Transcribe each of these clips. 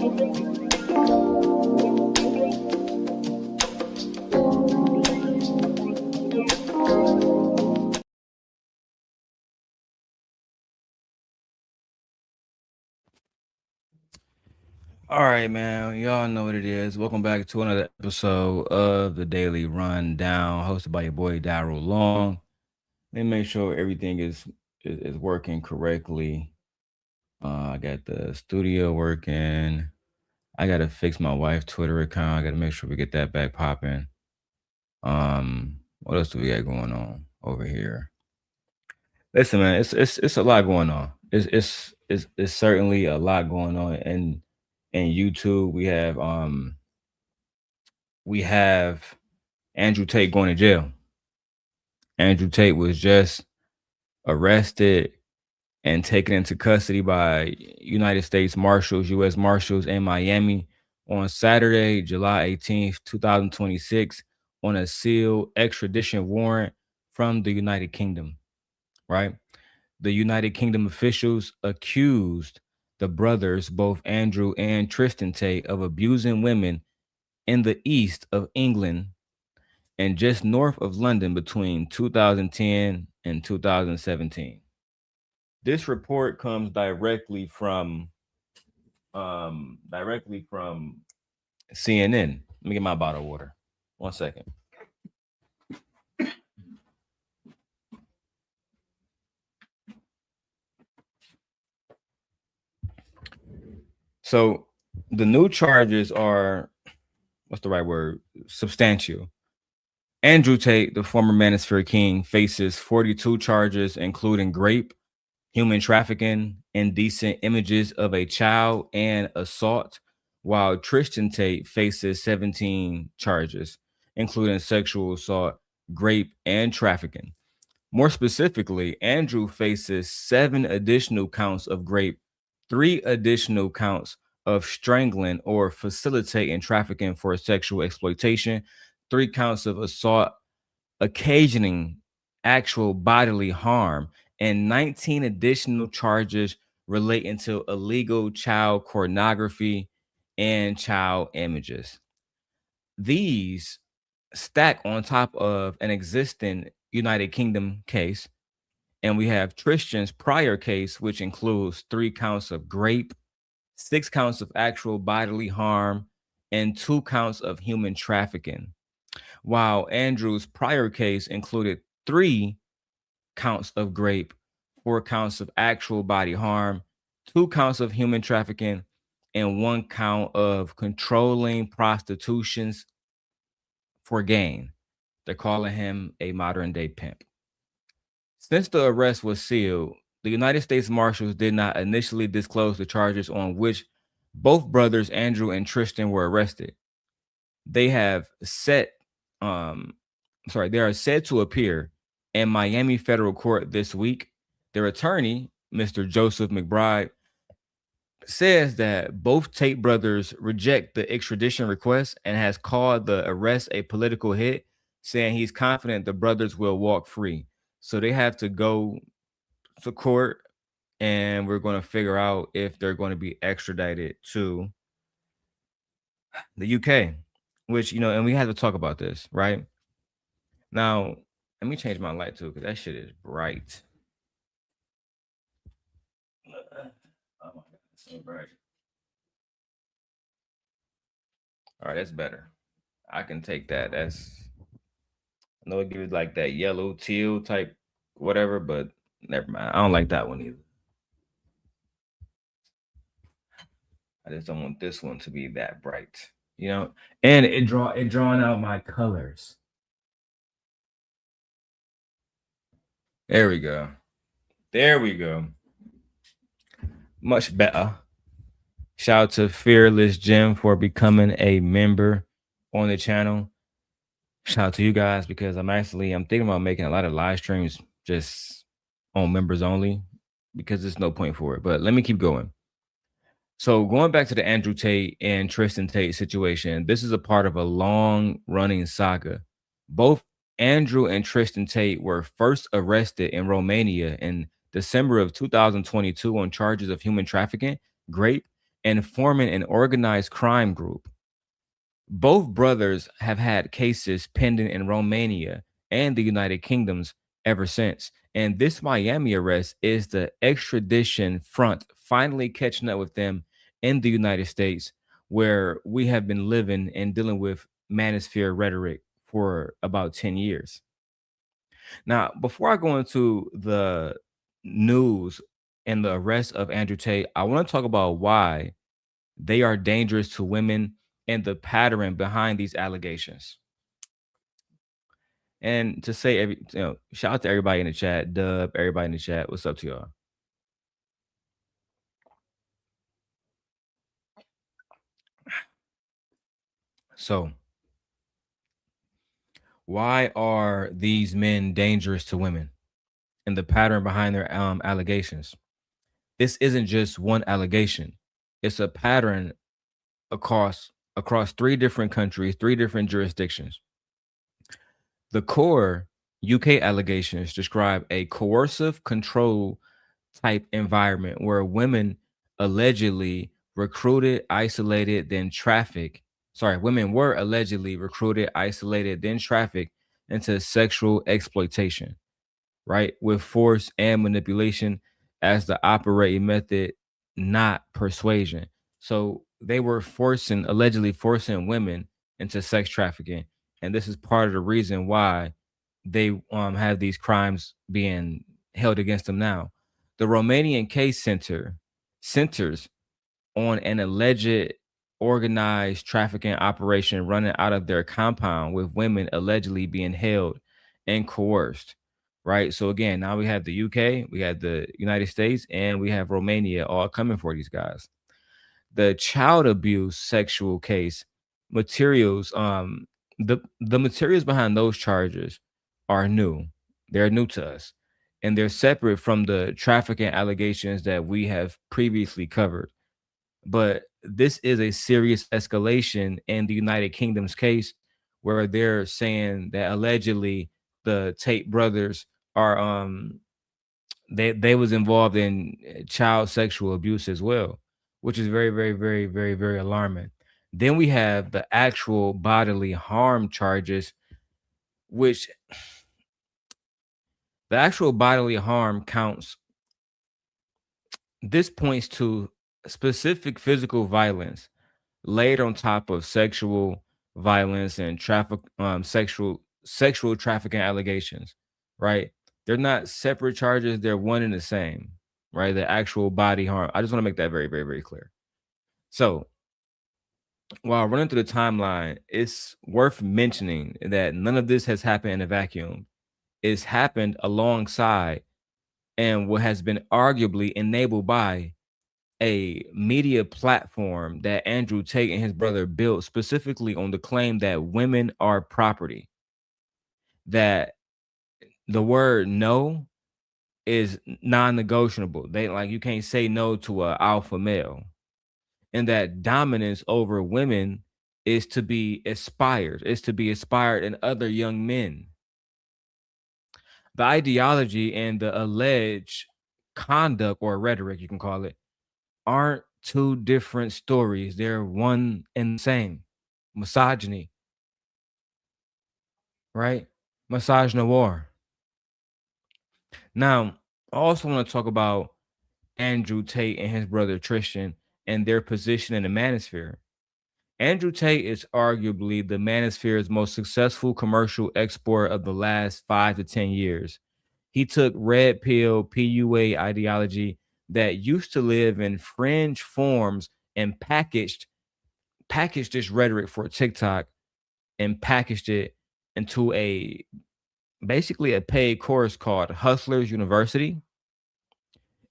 All right, man. Y'all know what it is. Welcome back to another episode of the Daily Rundown, hosted by your boy Darrel Long. Let me make sure everything is working correctly. I got the studio working. I gotta fix my wife's Twitter account. I gotta make sure we get that back popping. What else do we got going on over here? Listen, man, it's a lot going on. It's certainly a lot going on. And in YouTube, we have Andrew Tate going to jail. Andrew Tate was just arrested and taken into custody by United States Marshals, U.S. Marshals in Miami on Saturday, July 18th, 2026, on a sealed extradition warrant from the United Kingdom, right? The United Kingdom officials accused the brothers, both Andrew and Tristan Tate, of abusing women in the east of England and just north of London between 2010 and 2017. This report comes directly from CNN. Let me get my bottle of water. 1 second. So the new charges are, what's the right word? Substantial. Andrew Tate, the former Manosphere King, faces 42 charges, including rape, human trafficking, indecent images of a child, and assault, while Tristan Tate faces 17 charges, including sexual assault, rape, and trafficking. More specifically, Andrew faces 7 additional counts of rape, 3 additional counts of strangling or facilitating trafficking for sexual exploitation, 3 counts of assault occasioning actual bodily harm, and 19 additional charges relating to illegal child pornography and child images. These stack on top of an existing United Kingdom case, and we have Tristan's prior case, which includes 3 counts of rape, 6 counts of actual bodily harm, and 2 counts of human trafficking, while Andrew's prior case included 3 counts of rape, 4 counts of actual body harm, 2 counts of human trafficking, and 1 count of controlling prostitutions for gain. They're calling him a modern day pimp. Since the arrest was sealed, the United States Marshals did not initially disclose the charges on which both brothers Andrew and Tristan were arrested. They have set they are said to appear in Miami federal court this week. Their attorney, Mr. Joseph McBride, says that both Tate brothers reject the extradition request and has called the arrest a political hit, saying he's confident the brothers will walk free. So they have to go to court, and we're going to figure out if they're going to be extradited to the UK, which, and we have to talk about this, right? Now, let me change my light too, because that shit is bright. Oh my God, it's so bright. All right, that's better. I can take that. I know it gives like that yellow teal type whatever, but never mind. I don't like that one either. I just don't want this one to be that bright, and it drawing out my colors. There we go. There we go. Much better. Shout out to Fearless Jim for becoming a member on the channel. Shout out to you guys, because I'm thinking about making a lot of live streams just on members only, because there's no point for it. But let me keep going. So going back to the Andrew Tate and Tristan Tate situation, this is a part of a long running saga. Both Andrew and Tristan Tate were first arrested in Romania in December of 2022 on charges of human trafficking, rape, and forming an organized crime group. Both brothers have had cases pending in Romania and the United Kingdoms ever since. And this Miami arrest is the extradition front finally catching up with them in the United States, where we have been living and dealing with manosphere rhetoric for about 10 years. Now, before I go into the news and the arrest of Andrew Tate, I want to talk about why they are dangerous to women and the pattern behind these allegations. And to say shout out to everybody in the chat, Dub, everybody in the chat. What's up to y'all? So, why are these men dangerous to women and the pattern behind their allegations? This isn't just one allegation. It's a pattern across three different countries, three different jurisdictions. The core UK allegations describe a coercive control type environment where women allegedly recruited, isolated, then trafficked. Sorry, women were allegedly recruited, isolated, then trafficked into sexual exploitation, right? With force and manipulation as the operating method, not persuasion. So they were allegedly forcing women into sex trafficking. And this is part of the reason why they have these crimes being held against them now. The Romanian case centers on an alleged organized trafficking operation running out of their compound with women allegedly being held and coerced. Right. So again, now we have the UK, we have the United States, and we have Romania all coming for these guys. The child abuse sexual case materials, the materials behind those charges are new. They're new to us. And they're separate from the trafficking allegations that we have previously covered. But this is a serious escalation in the United Kingdom's case, where they're saying that allegedly the Tate brothers are they was involved in child sexual abuse as well, which is very, very, very, very, very alarming. Then we have the actual bodily harm charges, which the actual bodily harm counts. This points to specific physical violence laid on top of sexual violence and sexual trafficking allegations, right? They're not separate charges, they're one and the same, right? The actual body harm. I just want to make that very, very, very clear. So while running through the timeline, it's worth mentioning that none of this has happened in a vacuum. It's happened alongside and what has been arguably enabled by a media platform that Andrew Tate and his brother built specifically on the claim that women are property, that the word no is non-negotiable. They like you can't say no to a alpha male, and that dominance over women is to be aspired in other young men. The ideology and the alleged conduct or rhetoric, you can call it, aren't two different stories. They're one and the same. Misogyny, right? Misogynoir. Now, I also want to talk about Andrew Tate and his brother Tristan and their position in the manosphere. Andrew Tate is arguably the manosphere's most successful commercial export of the last 5 to 10 years. He took red pill PUA ideology that used to live in fringe forms and packaged this rhetoric for TikTok and packaged it into basically a paid course called Hustlers University.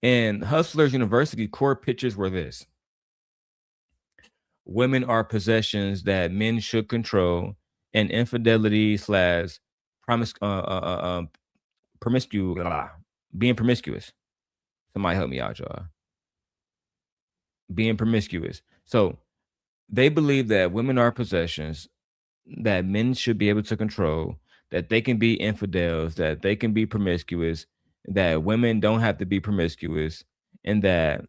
And Hustlers University core pitches were this: women are possessions that men should control, and infidelity slash promise promiscuous being promiscuous. Somebody help me out, y'all. Being promiscuous. So they believe that women are possessions that men should be able to control, that they can be infidels, that they can be promiscuous, that women don't have to be promiscuous, and that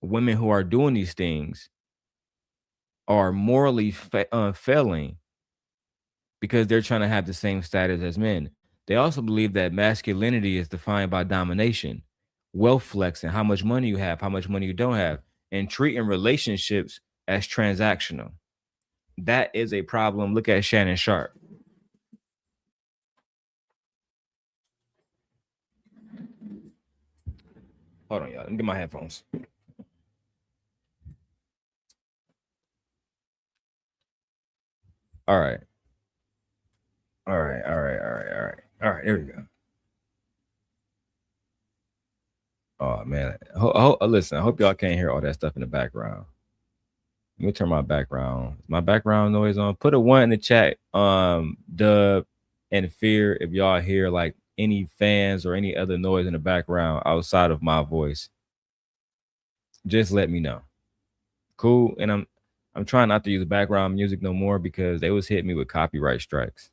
women who are doing these things are morally failing because they're trying to have the same status as men. They also believe that masculinity is defined by domination, wealth flexing, how much money you have, how much money you don't have, and treating relationships as transactional. That is a problem. Look at Shannon Sharp. Hold on, y'all. Let me get my headphones. All right. All right. All right. All right. All right. All right. There we go. Oh man. Listen, I hope y'all can't hear all that stuff in the background. Let me turn my background. My background noise on. Put a one in the chat. Dub and Fear if y'all hear like any fans or any other noise in the background outside of my voice. Just let me know. Cool. And I'm trying not to use background music no more because they was hitting me with copyright strikes.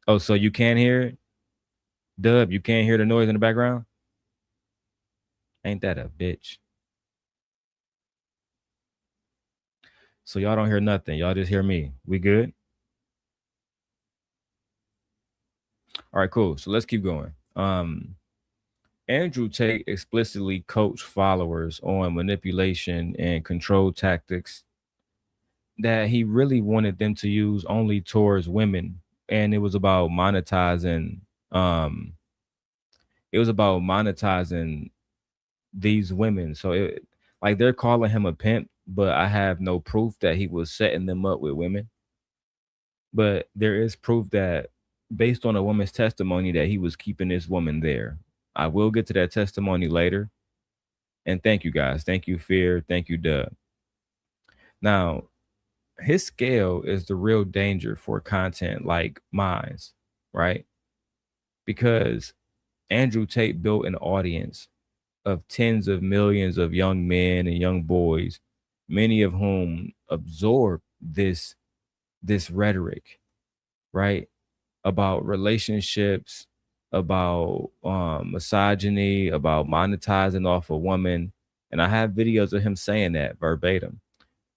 Oh, so you can't hear it? Dub, you can't hear the noise in the background? Ain't that a bitch? So y'all don't hear nothing. Y'all just hear me. We good? All right, cool. So let's keep going. Andrew Tate explicitly coached followers on manipulation and control tactics that he really wanted them to use only towards women. And it was about monetizing these women. So like they're calling him a pimp, but I have no proof that he was setting them up with women. But there is proof that based on a woman's testimony that he was keeping this woman there. I will get to that testimony later. And thank you guys. Thank you, Fear. Thank you, Doug. Now, his scale is the real danger for content like mine's, right? Because Andrew Tate built an audience of tens of millions of young men and young boys, many of whom absorb this rhetoric, right? About relationships, about misogyny, about monetizing off a woman. And I have videos of him saying that verbatim.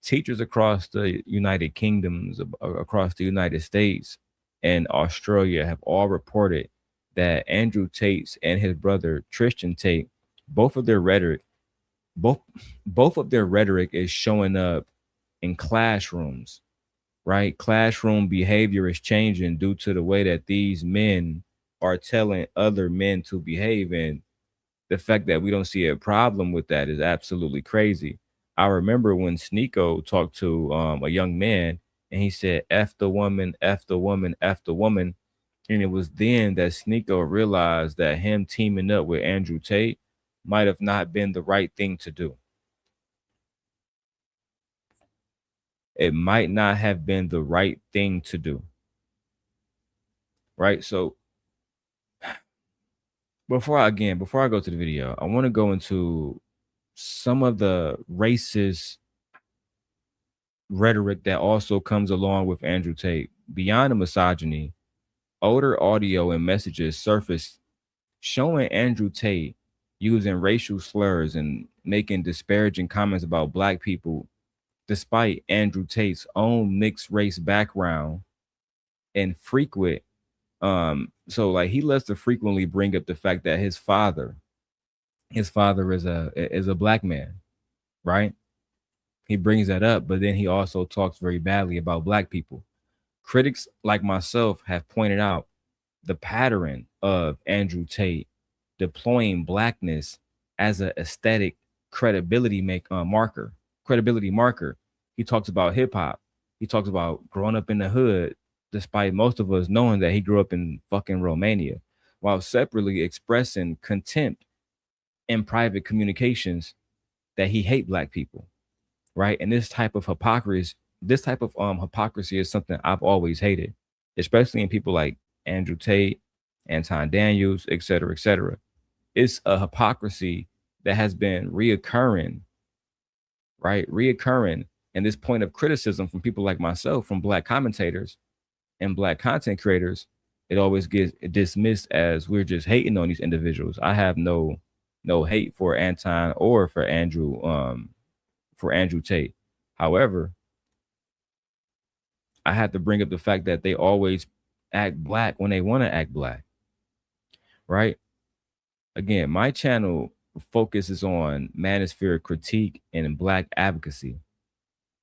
Teachers across the United Kingdoms, across the United States and Australia have all reported that Andrew Tate and his brother Tristan Tate, both of their rhetoric is showing up in classrooms, right? Classroom behavior is changing due to the way that these men are telling other men to behave. And the fact that we don't see a problem with that is absolutely crazy. I remember when Sneeko talked to a young man and he said, F the woman, F the woman, F the woman. And it was then that Sneeko realized that him teaming up with Andrew Tate might have not been the right thing to do. It might not have been the right thing to do. Right? So before I go to the video, I want to go into some of the racist rhetoric that also comes along with Andrew Tate. Beyond the misogyny, older audio and messages surfaced showing Andrew Tate using racial slurs and making disparaging comments about Black people, despite Andrew Tate's own mixed race background and frequent. So like he loves to frequently bring up the fact that his father is a Black man, right? He brings that up, but then he also talks very badly about Black people. Critics like myself have pointed out the pattern of Andrew Tate deploying Blackness as an aesthetic credibility marker. He talks about hip hop. He talks about growing up in the hood, despite most of us knowing that he grew up in fucking Romania, while separately expressing contempt in private communications that he hate Black people, right? And this type of hypocrisy is something I've always hated, especially in people like Andrew Tate, Anton Daniels, et cetera, et cetera. It's a hypocrisy that has been reoccurring, right? And this point of criticism from people like myself, from Black commentators and Black content creators, it always gets dismissed as we're just hating on these individuals. I have no no hate for Anton or for Andrew Tate. However, I had to bring up the fact that they always act black when they want to act black, right? Again, my channel focuses on manosphere critique and black advocacy.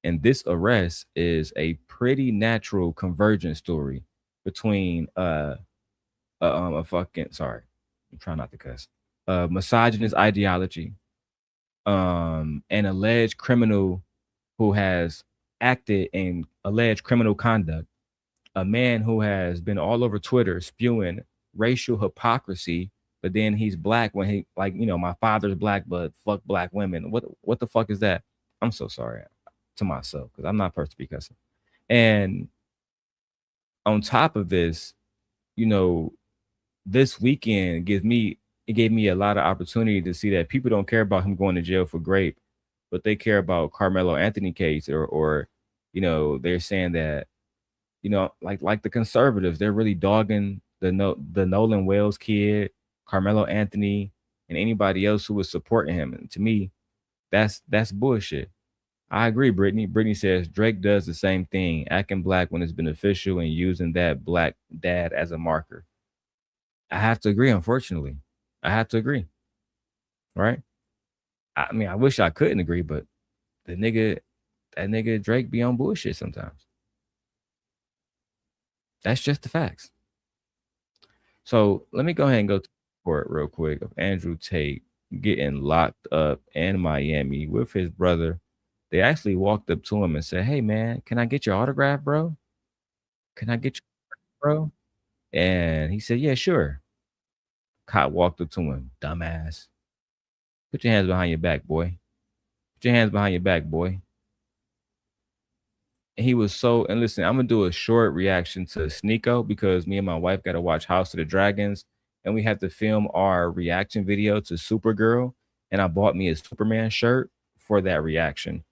And this arrest is a pretty natural convergence story between a fucking sorry, I'm trying not to cuss. Misogynist ideology, an alleged criminal who has acted in alleged criminal conduct, a man who has been all over Twitter spewing racial hypocrisy, but then he's black when he like, my father's black, but fuck black women. What the fuck is that? I'm so sorry to myself because I'm not supposed to be cussing. And on top of this, you know, this weekend gave me a lot of opportunity to see that people don't care about him going to jail for grape, but they care about Carmelo Anthony case, or they're saying that, like the conservatives, they're really dogging the Nolan Wells kid, Carmelo Anthony, and anybody else who was supporting him. And to me, that's bullshit. I agree, Brittany. Brittany says Drake does the same thing, acting black when it's beneficial and using that black dad as a marker. I have to agree, unfortunately. I have to agree. Right? I mean, I wish I couldn't agree, but that nigga Drake be on bullshit sometimes. That's just the facts. So let me go ahead and go to the report real quick of Andrew Tate getting locked up in Miami with his brother. They actually walked up to him and said, "Hey man, can I get your autograph, bro? Can I get your bro?" And he said, "Yeah, sure." Cop walked up to him, dumbass. Put your hands behind your back, boy. Put your hands behind your back, boy. And he was and listen, I'm gonna do a short reaction to Sneeko because me and my wife gotta watch House of the Dragons, and we have to film our reaction video to Supergirl. And I bought me a Superman shirt for that reaction.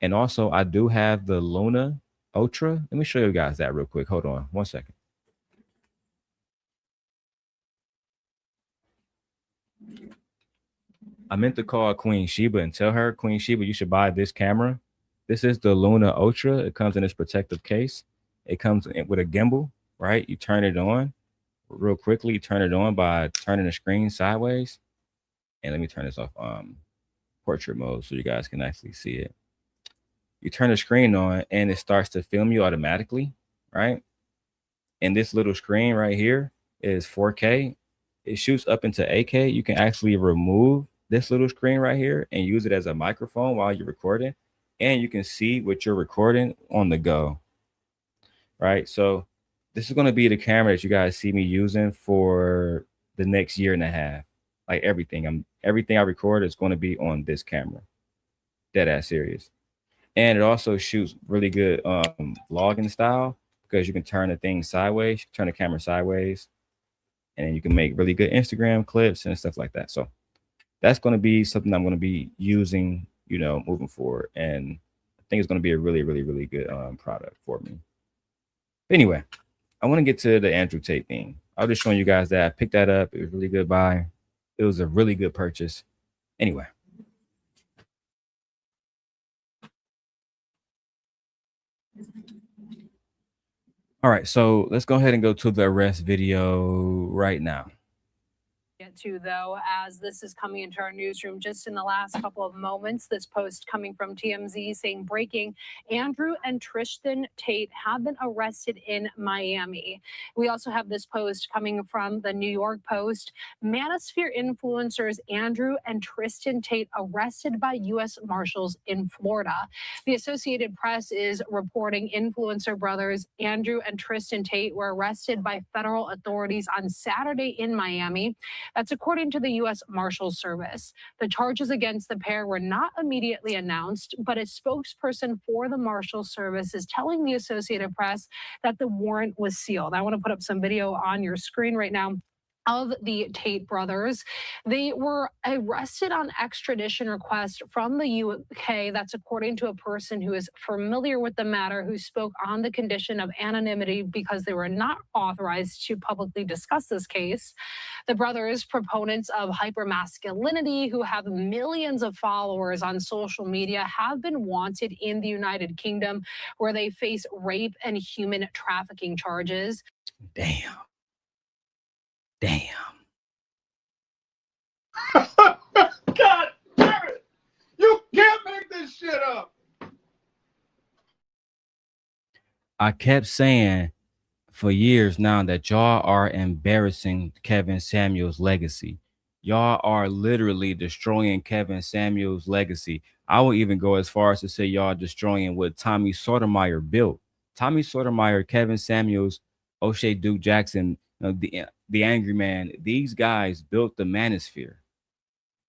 And also I do have the Luna Ultra. Let me show you guys that real quick. Hold on 1 second. I meant to call Queen Sheba and tell her, Queen Sheba, you should buy this camera. This is the Luna Ultra. It comes in this protective case. It comes with a gimbal, right? You turn it on real quickly. You turn it on by turning the screen sideways. And let me turn this off portrait mode so you guys can actually see it. You turn the screen on and it starts to film you automatically, right? And this little screen right here is 4K. It shoots up into 8K. You can actually remove this little screen right here and use it as a microphone while you're recording. And you can see what you're recording on the go, right? So this is going to be the camera that you guys see me using for the next year and a half. Like everything I record is going to be on this camera. Dead ass serious. And it also shoots really good vlogging style because you can turn the thing sideways, turn the camera sideways, and then you can make really good Instagram clips and stuff like that. So that's going to be something I'm going to be using, moving forward. And I think it's going to be a really, really, really good product for me. Anyway, I want to get to the Andrew Tate thing. I was just showing you guys that I picked that up. It was a really good buy. It was a really good purchase. Anyway. All right, so let's go ahead and go to the arrest video right now. Get to though, as this is coming into our newsroom just in the last couple of moments. This post coming from TMZ saying breaking: Andrew and Tristan Tate have been arrested in Miami. We also have this post coming from the New York Post. Manosphere influencers Andrew and Tristan Tate arrested by U.S. Marshals in Florida. The Associated Press is reporting influencer brothers Andrew and Tristan Tate were arrested by federal authorities on Saturday in Miami. That's according to the U.S. Marshals Service. The charges against the pair were not immediately announced, but a spokesperson for the Marshals Service is telling the Associated Press that the warrant was sealed. I want to put up some video on your screen right now. of the Tate brothers. They were arrested on extradition request from the UK. That's according to a person who is familiar with the matter, who spoke on the condition of anonymity because they were not authorized to publicly discuss this case. The brothers, proponents of hypermasculinity, who have millions of followers on social media, have been wanted in the United Kingdom, where they face rape and human trafficking charges. Damn. Damn. God damn it! You can't make this shit up. I kept saying for years now that y'all are embarrassing Kevin Samuels' legacy. Y'all are literally destroying Kevin Samuels' legacy. I will even go as far as to say y'all destroying what Tommy Sotomayor built. Tommy Sotomayor, Kevin Samuels, O'Shea Duke Jackson, the Angry Man, these guys built the manosphere.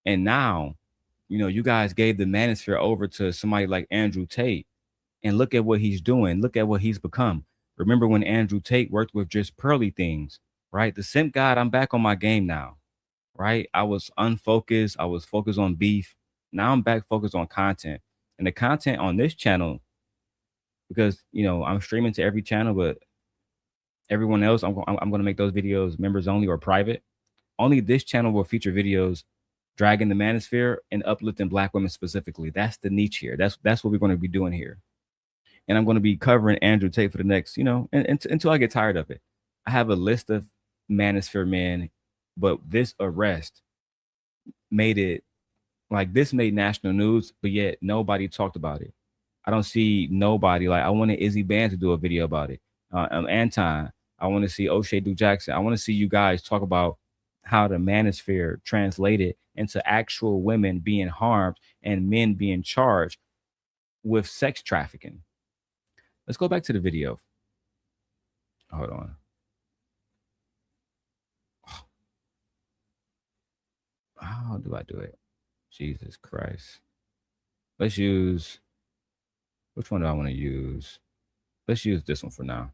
And now, you guys gave the manosphere over to somebody like Andrew Tate. And look at what he's doing. Look at what he's become. Remember when Andrew Tate worked with just pearly things, right? The simp God, I'm back on my game now, right? I was unfocused. I was focused on beef. Now I'm back focused on content. And the content on this channel, because, I'm streaming to every channel, but everyone else, I'm going to make those videos members only or private. Only this channel will feature videos dragging the manosphere and uplifting Black women specifically. That's the niche here. That's what we're going to be doing here. And I'm going to be covering Andrew Tate for the next, until I get tired of it. I have a list of manosphere men, but this arrest made national news, but yet nobody talked about it. I don't see nobody. Like, I wanted Izzy Band to do a video about it. Anton, I want to see O'Shea Duke Jackson. I want to see you guys talk about how the manosphere translated into actual women being harmed and men being charged with sex trafficking. Let's go back to the video. Hold on. How do I do it? Jesus Christ. Let's use, which one do I want to use? Let's use this one for now.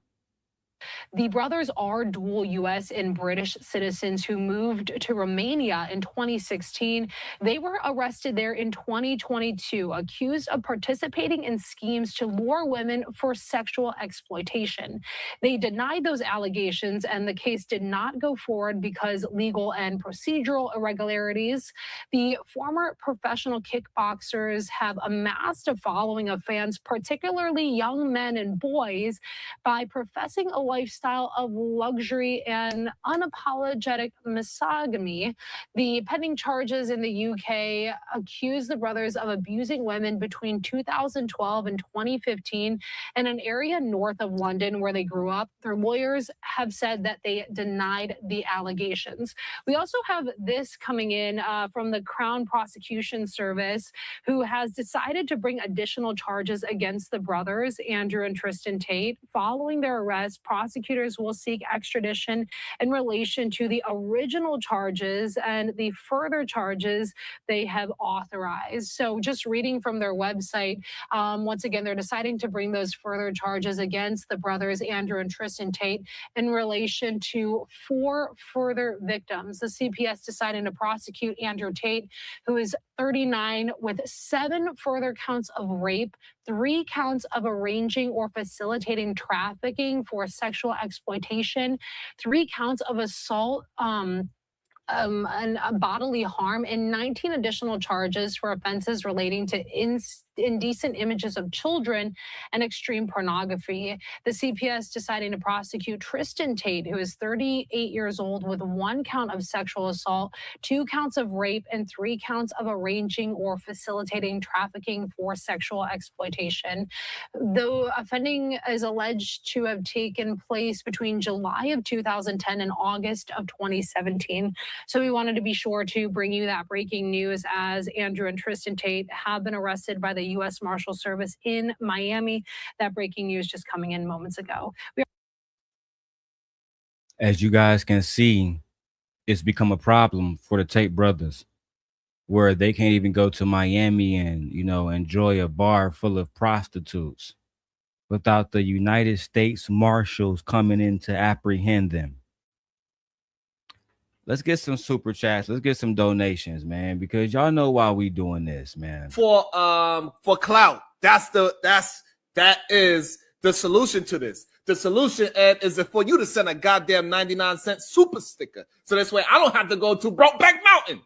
The brothers are dual U.S. and British citizens who moved to Romania in 2016. They were arrested there in 2022, accused of participating in schemes to lure women for sexual exploitation. They denied those allegations, and the case did not go forward because legal and procedural irregularities. The former professional kickboxers have amassed a following of fans, particularly young men and boys, by professing a lifestyle of luxury and unapologetic misogyny. The pending charges in the UK accuse the brothers of abusing women between 2012 and 2015 in an area north of London where they grew up. Their lawyers have said that they denied the allegations. We also have this coming in from the Crown Prosecution Service, who has decided to bring additional charges against the brothers, Andrew and Tristan Tate. Following their arrest, prosecutors will seek extradition in relation to the original charges and the further charges they have authorized. So just reading from their website, once again, they're deciding to bring those further charges against the brothers, Andrew and Tristan Tate, in relation to 4 further victims. The CPS deciding to prosecute Andrew Tate, who is 39, with 7 further counts of rape, 3 counts of arranging or facilitating trafficking for sexual exploitation, 3 counts of assault and bodily harm, and 19 additional charges for offenses relating to indecent images of children and extreme pornography. The CPS deciding to prosecute Tristan Tate, who is 38 years old, with 1 count of sexual assault, 2 counts of rape, and 3 counts of arranging or facilitating trafficking for sexual exploitation. The offending is alleged to have taken place between July of 2010 and August of 2017. So we wanted to be sure to bring you that breaking news, as Andrew and Tristan Tate have been arrested by the U.S. Marshal Service in Miami. That breaking news just coming in moments ago. As you guys can see, it's become a problem for the Tate brothers, where they can't even go to Miami and, enjoy a bar full of prostitutes without the United States Marshals coming in to apprehend them. Let's get some super chats. Let's get some donations, man, because y'all know why we doing this, man. For clout. That is the solution to this. The solution, Ed, is for you to send a goddamn 99-cent super sticker. So this way I don't have to go to Brokeback Mountain.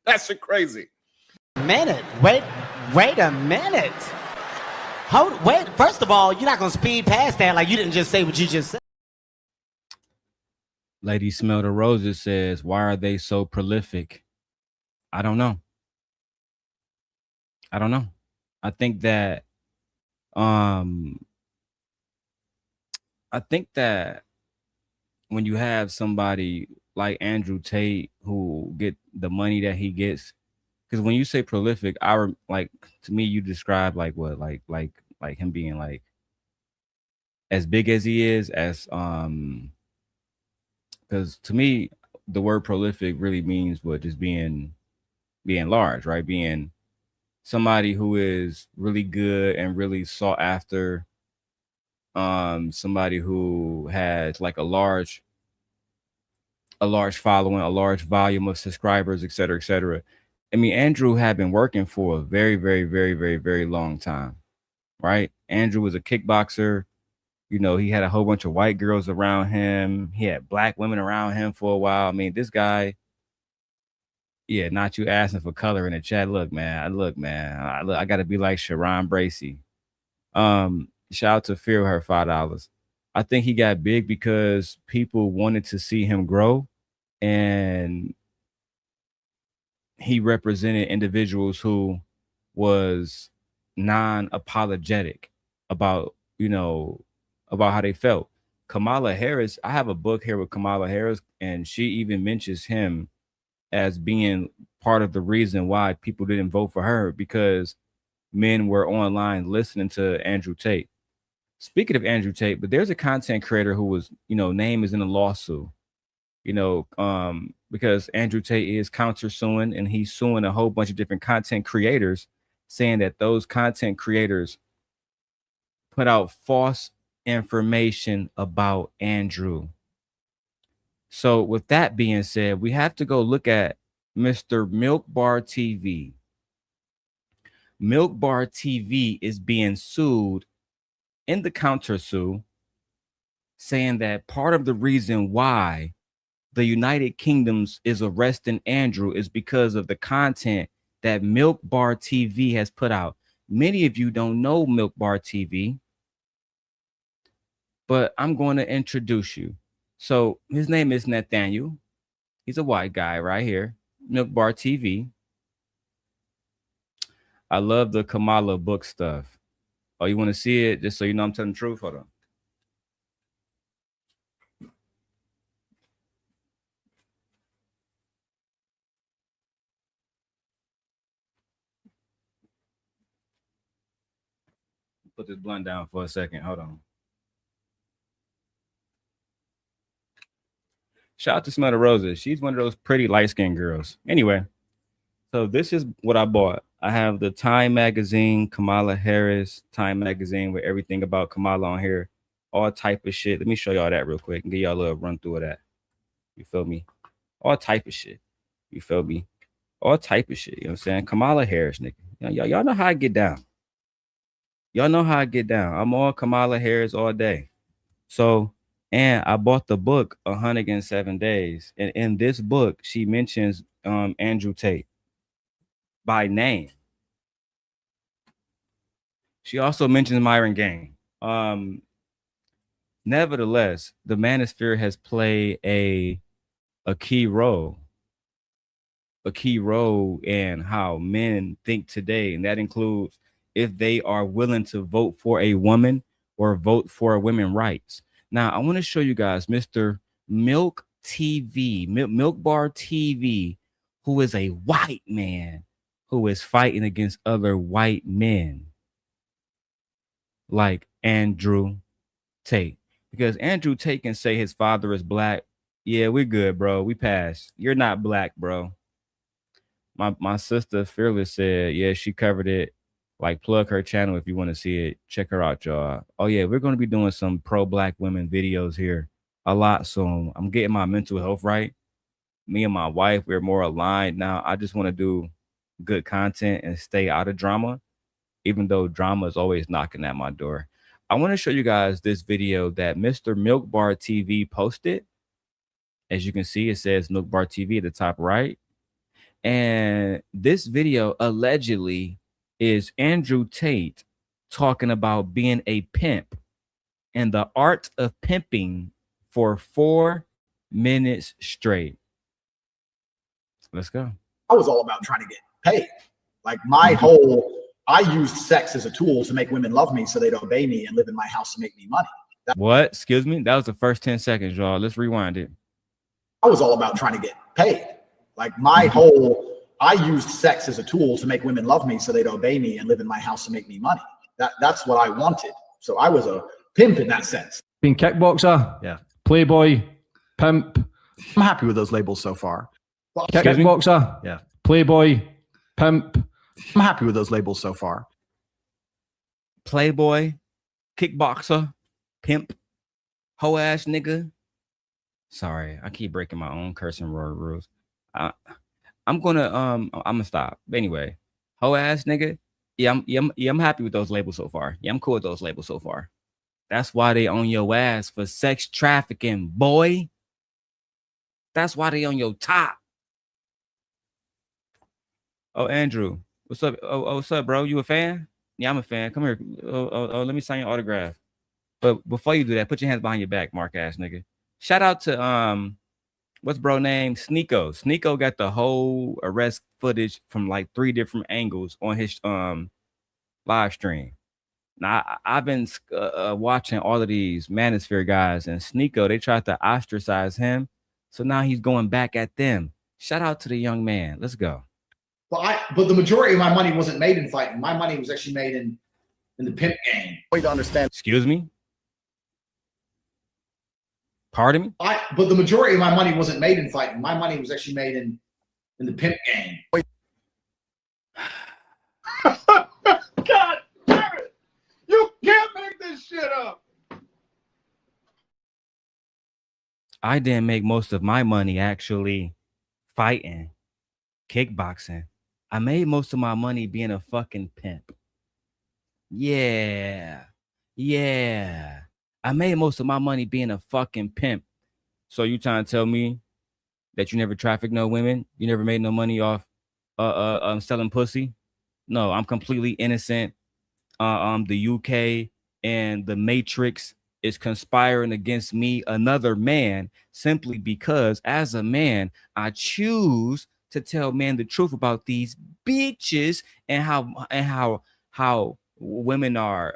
That shit crazy. Minute. Wait a minute. Wait. First of all, you're not gonna speed past that like you didn't just say what you just said. Lady Smell the Roses says, why are they so prolific? I don't know. I think that when you have somebody like Andrew Tate who get the money that he gets, because when you say prolific, to me you describe like what, like him being like as big as he is, as because to me the word prolific really means what, just being large, right? Being somebody who is really good and really sought after, somebody who has like a large following, a large volume of subscribers, et cetera, et cetera. I mean, Andrew had been working for a very, very, very, very, very long time, right? Andrew was a kickboxer. You know, he had a whole bunch of white girls around him. He had black women around him for a while. I mean, this guy, yeah, not you asking for color in the chat. Look, man, I got to be like Sharon Bracey. Shout out to Fear her $5. I think he got big because people wanted to see him grow, and he represented individuals who was non-apologetic about, about how they felt. Kamala Harris, I have a book here with Kamala Harris, and she even mentions him as being part of the reason why people didn't vote for her, because men were online listening to Andrew Tate. Speaking of Andrew Tate, but there's a content creator who was, name is in a lawsuit, because Andrew Tate is countersuing, and he's suing a whole bunch of different content creators, saying that those content creators put out false information about Andrew. So with that being said, we have to go look at Mr. Milk Bar TV. Milk Bar TV is being sued in the countersue, saying that part of the reason why the United Kingdoms is arresting Andrew is because of the content that Milk Bar TV has put out. Many of you don't know Milk Bar TV, but I'm going to introduce you. So his name is Nathaniel. He's a white guy right here. Milk Bar TV. I love the Kamala book stuff. Oh, you want to see it? Just so you know I'm telling the truth? Hold on. Put this blunt down for a second. Hold on. Shout out to Smell the Roses. She's one of those pretty light-skinned girls. Anyway, so this is what I bought. I have the Time magazine, Kamala Harris Time magazine, with everything about Kamala on here, all type of shit. Let me show y'all that real quick and give y'all a little run through of that. You feel me? All type of shit. You feel me? All type of shit. You know what I'm saying? Kamala Harris, nigga. Y'all know how I get down. Y'all know how I get down. I'm all Kamala Harris all day. So, and I bought the book 107 Days. And in this book, she mentions Andrew Tate by name. She also mentions Myron Gain. Nevertheless, the manosphere has played a key role in how men think today, and that includes if they are willing to vote for a woman or vote for women's rights. Now, I want to show you guys Mr. Milk Bar TV, who is a white man who is fighting against other white men like Andrew Tate. Because Andrew Tate can say his father is black. Yeah, we're good, bro. We passed. You're not black, bro. My sister Fearless said, yeah, she covered it. Like, plug her channel if you want to see it. Check her out, y'all. Oh, yeah, we're going to be doing some pro-black women videos here a lot soon. I'm getting my mental health right. me and my wife, we're more aligned now. I just want to do good content and stay out of drama, even though drama is always knocking at my door. I want to show you guys this video that Mr. Milk Bar TV posted. As you can see, it says Milk Bar TV at the top right. And this video allegedly is Andrew Tate talking about being a pimp and the art of pimping for 4 minutes straight. Let's go. I was all about trying to get paid. Like my whole, I used sex as a tool to make women love me so they'd obey me and live in my house to make me money. What? Excuse me? That was the first 10 seconds, y'all. Let's rewind it. I was all about trying to get paid. Like my whole, I used sex as a tool to make women love me so they'd obey me and live in my house to make me money. That's what I wanted. So I was a pimp in that sense. Being kickboxer, Yeah. playboy, pimp. I'm happy with those labels so far. Well, Kickboxer, Yeah. playboy, pimp. I'm happy with those labels so far. Playboy, kickboxer, pimp, hoe ass nigga. Sorry, I keep breaking my own cursing word rules. I'm gonna stop. But anyway, hoe ass nigga. Yeah, I'm happy with those labels so far. Yeah, I'm cool with those labels so far. That's why they on your ass for sex trafficking, boy. That's why they on your top. Oh, Andrew, what's up? Oh, what's up, bro? You a fan? Yeah, I'm a fan. Come here. Oh, let me sign your autograph. But before you do that, put your hands behind your back, mark ass nigga. Shout out to what's bro name? Sneeko. Sneeko got the whole arrest footage from like 3 different angles on his live stream. Now I've been watching all of these Manosphere guys, and Sneeko, they tried to ostracize him, so now he's going back at them. Shout out to the young man. Let's go. but the majority of my money wasn't made in fighting. My money was actually made in the pimp game. Way to understand. Excuse me. Pardon me. But the majority of my money wasn't made in fighting. My money was actually made in the pimp game. God damn it! You can't make this shit up. I didn't make most of my money actually fighting, kickboxing. I made most of my money being a fucking pimp. Yeah. I made most of my money being a fucking pimp. So you trying to tell me that you never trafficked no women? You never made no money off selling pussy? No, I'm completely innocent. The UK and the Matrix is conspiring against me, another man, simply because as a man, I choose to tell men the truth about these bitches and how women are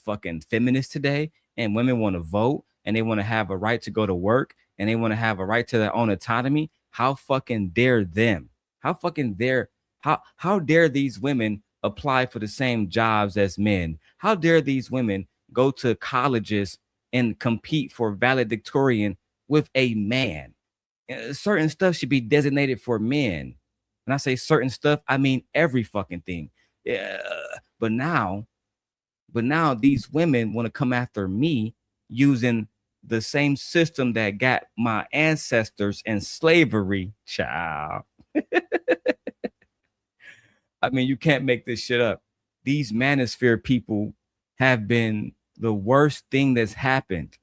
fucking feminists today, and women want to vote, and they want to have a right to go to work, and they want to have a right to their own autonomy. How fucking dare them? How fucking dare? How dare these women apply for the same jobs as men? How dare these women go to colleges and compete for valedictorian with a man? Certain stuff should be designated for men. When I say certain stuff, I mean every fucking thing. But now these women want to come after me using the same system that got my ancestors in slavery, child. I mean, you can't make this shit up. These manosphere people have been the worst thing that's happened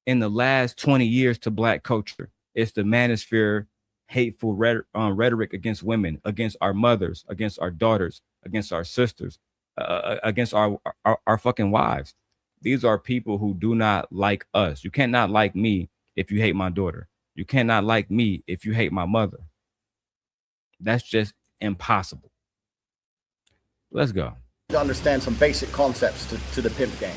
in the last 20 years to Black culture. It's the manosphere hateful rhetoric against women, against our mothers, against our daughters, against our sisters, against our fucking wives. These are people who do not like us. You cannot like me if you hate my daughter. You cannot like me if you hate my mother. That's just impossible. Let's go. To understand some basic concepts to the pimp game.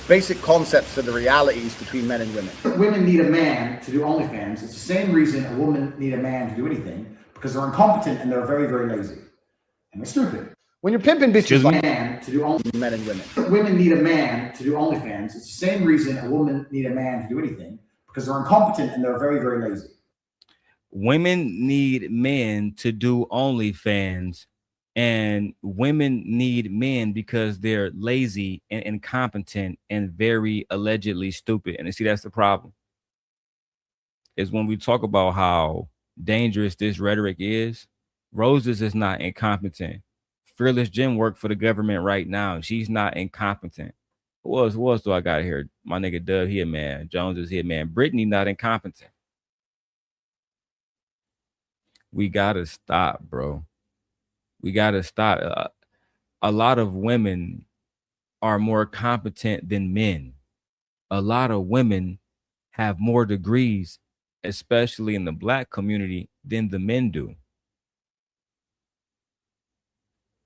Basic concepts to the realities between men and women. Women need a man to do OnlyFans. It's the same reason a woman need a man to do anything, because they're incompetent and they're very, very lazy. And they're stupid. When you're pimping bitches, a man to do only men and women. Women need a man to do OnlyFans. It's the same reason a woman need a man to do anything, because they're incompetent and they're very, very lazy. Women need men to do OnlyFans, and women need men because they're lazy and incompetent and very allegedly stupid. And you see, that's the problem. Is when we talk about how dangerous this rhetoric is. Roses is not incompetent. Fearless Jim work for the government right now. She's not incompetent. Who else do I got here? My nigga Dub, he a man. Jones is he a man. Brittany not incompetent. We gotta stop, bro. We gotta stop. A lot of women are more competent than men. A lot of women have more degrees, especially in the black community, than the men do.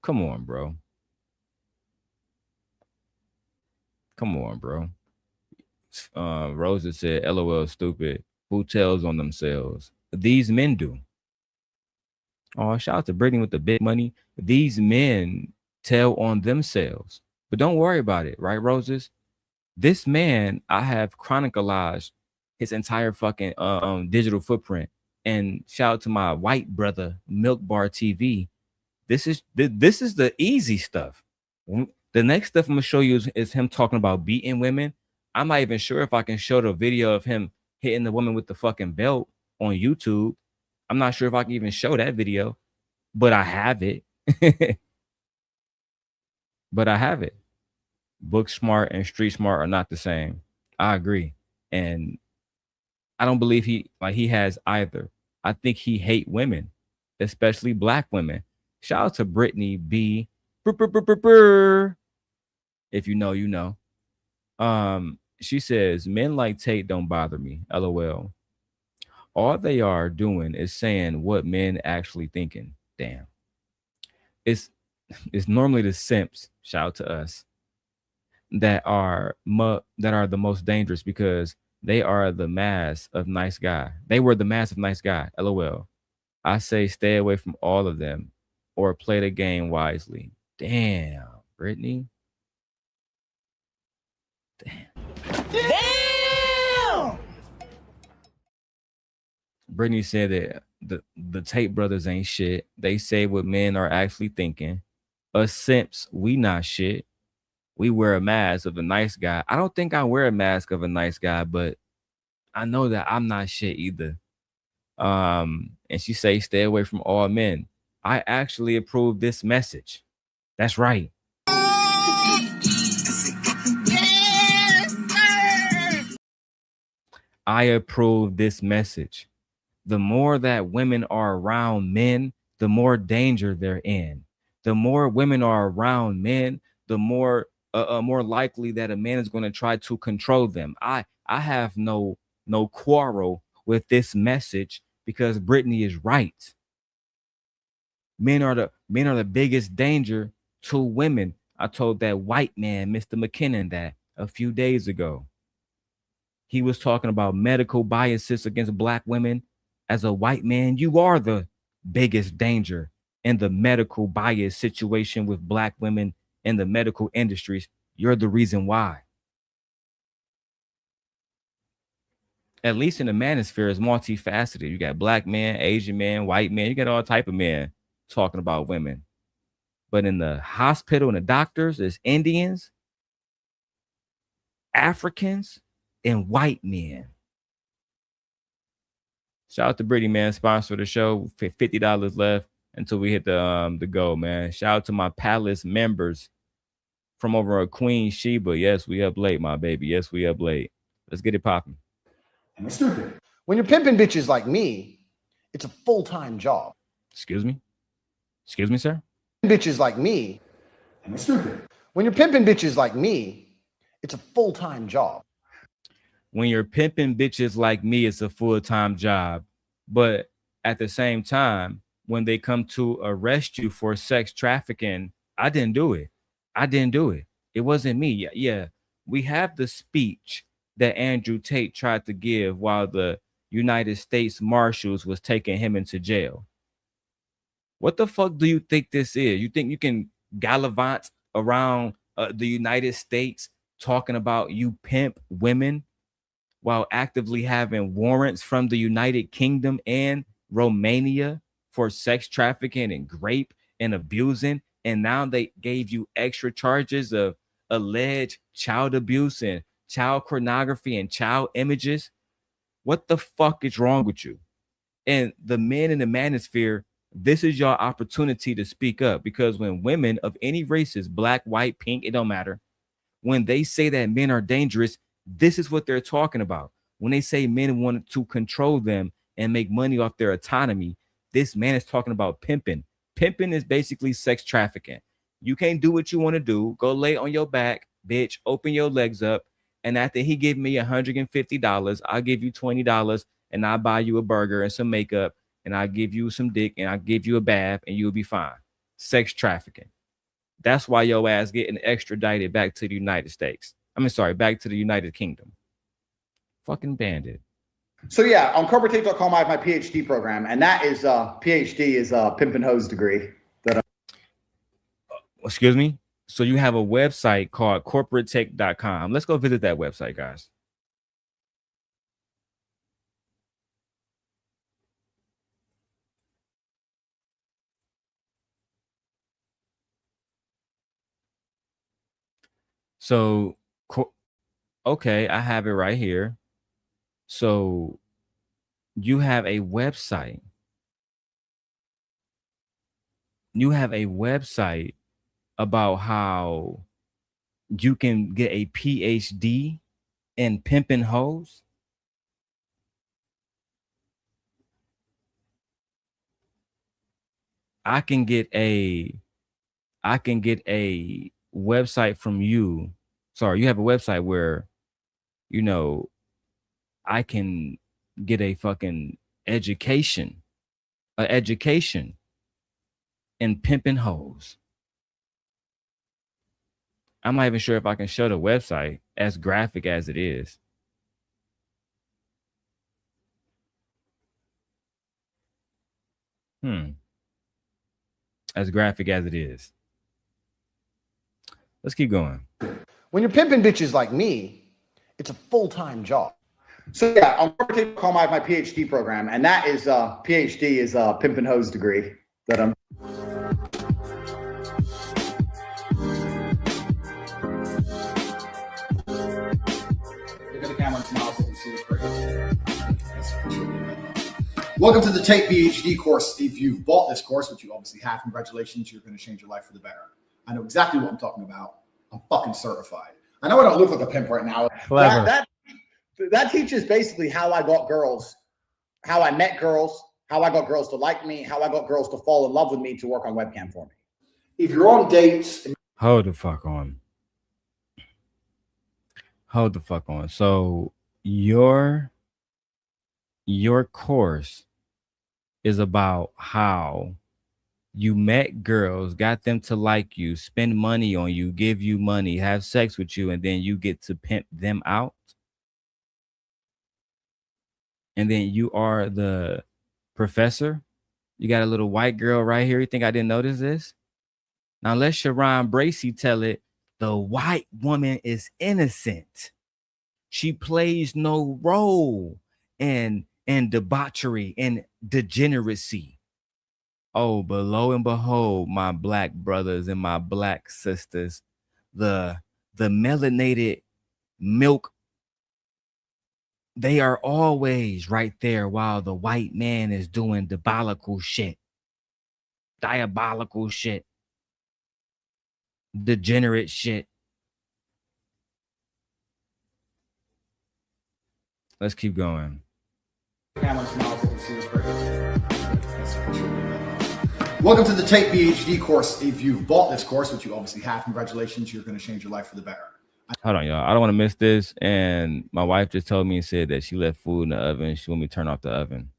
Come on, bro. Come on, bro. Rosa said, LOL, stupid. Who tells on themselves? These men do. Oh, shout out to Brittany with the big money. These men tell on themselves. But don't worry about it, right, Roses? This man, I have chronicalized his entire fucking digital footprint. And shout out to my white brother, Milk Bar TV. This is the easy stuff. The next stuff I'm gonna show you is him talking about beating women. I'm not even sure if I can show the video of him hitting the woman with the fucking belt on YouTube. I'm not sure if I can even show that video, but I have it. But I have it. Book smart and street smart are not the same. I agree. And I don't believe he has either. I think he hate women, especially black women. Shout out to Brittany B. If you know, you know. She says, men like Tate don't bother me. LOL. All they are doing is saying what men actually thinking. Damn. It's normally the simps, shout out to us, that are the most dangerous because they are the mass of nice guy. They were the mass of nice guy. LOL. I say stay away from all of them or play the game wisely. Damn, Brittany. Damn! Brittany said that the Tate brothers ain't shit. They say what men are actually thinking. Us simps, we not shit. We wear a mask of a nice guy. I don't think I wear a mask of a nice guy, but I know that I'm not shit either. And she say stay away from all men. I actually approve this message. That's right. I approve this message. The more that women are around men, the more danger they're in. The more women are around men, the more likely that a man is going to try to control them. I have no quarrel with this message because Brittany is right. Men are the biggest danger to women. I told that white man, Mr. McKinnon, that a few days ago. He was talking about medical biases against black women. As a white man, you are the biggest danger in the medical bias situation with black women in the medical industries. You're the reason why. At least in the manosphere is multifaceted. You got black men, Asian men, white men. You got all type of men talking about women. But in the hospital and the doctors, there's Indians, Africans, and white men. Shout out to Brittany, man, sponsor of the show. $50 left until we hit the goal, man. Shout out to my Palace members from over at Queen Sheba. Yes, we up late, my baby. Yes, we up late. Let's get it popping. And it's stupid. When you're pimping bitches like me, it's a full-time job. Excuse me? Excuse me, sir? Bitches like me, and it's stupid. When you're pimping bitches like me, it's a full-time job. When you're pimping bitches like me, it's a full-time job. But at the same time, when they come to arrest you for sex trafficking, I didn't do it. I didn't do it. It wasn't me. Yeah. We have the speech that Andrew Tate tried to give while the United States Marshals was taking him into jail. What the fuck do you think this is? You think you can gallivant around the United States talking about you pimp women while actively having warrants from the United Kingdom and Romania for sex trafficking and rape and abusing? And now they gave you extra charges of alleged child abuse and child pornography and child images. What the fuck is wrong with you? And the men in the manosphere, this is your opportunity to speak up, because when women of any races, black, white, pink, it don't matter, when they say that men are dangerous, this is what they're talking about. When they say men want to control them and make money off their autonomy, this man is talking about pimping. Pimping is basically sex trafficking. You can't do what you want to do. Go lay on your back, bitch, open your legs up. And after he give me $150, I'll give you $20 and I'll buy you a burger and some makeup and I'll give you some dick and I'll give you a bath and you'll be fine. Sex trafficking. That's why your ass getting extradited back to the United States. Back to the United Kingdom. Fucking bandit. So yeah, on corporatetape.com, I have my PhD program, and that is PhD is pimp and hose degree. Excuse me. So you have a website called corporatetape.com. Let's go visit that website, guys. So, okay, I have it right here. So you have a website. You have a website about how you can get a PhD in pimping hoes. I can get a website from you. Sorry, you have a website where, you know, I can get a fucking education in pimping hoes. I'm not even sure if I can show the website as graphic as it is. As graphic as it is. Let's keep going. When you're pimping bitches like me, it's a full-time job. So yeah, on corporatetape.com, I have my PhD program, and that is PhD is pimp and hose degree that I'm. Look at the camera and smile so you can see the crazy. Welcome to the Tate PhD course. If you've bought this course, which you obviously have, congratulations, you're going to change your life for the better. I know exactly what I'm talking about. I'm fucking certified. I know I don't look like a pimp right now. Clever. That teaches basically how I got girls, how I met girls, how I got girls to like me, how I got girls to fall in love with me to work on webcam for me. If you're on dates... Hold the fuck on. So your course is about how you met girls, got them to like you, spend money on you, give you money, have sex with you, and then you get to pimp them out. And then you are the professor. You got a little white girl right here. You think I didn't notice this? Now let Sharon Bracey tell it. The white woman is innocent. She plays no role in debauchery and degeneracy. Oh, but lo and behold, my black brothers and my black sisters, the melanated milk, they are always right there while the white man is doing diabolical shit, degenerate shit. Let's keep going. Welcome to the Tate PhD course. If you've bought this course, which you obviously have, congratulations, you're going to change your life for the better. Hold on, y'all. I don't want to miss this. And my wife just told me and said that she left food in the oven. She want me to turn off the oven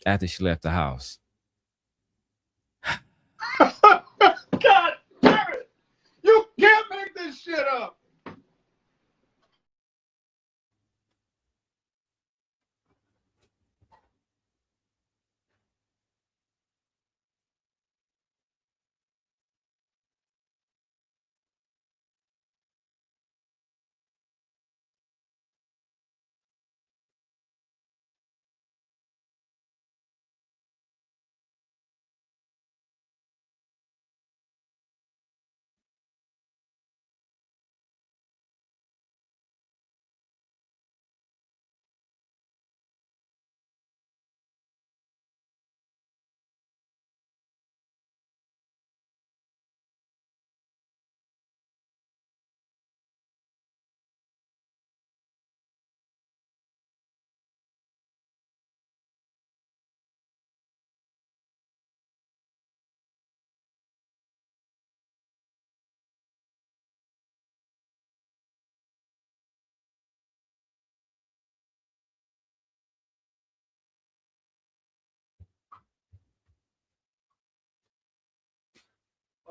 after she left the house. God damn it! You can't make this shit up!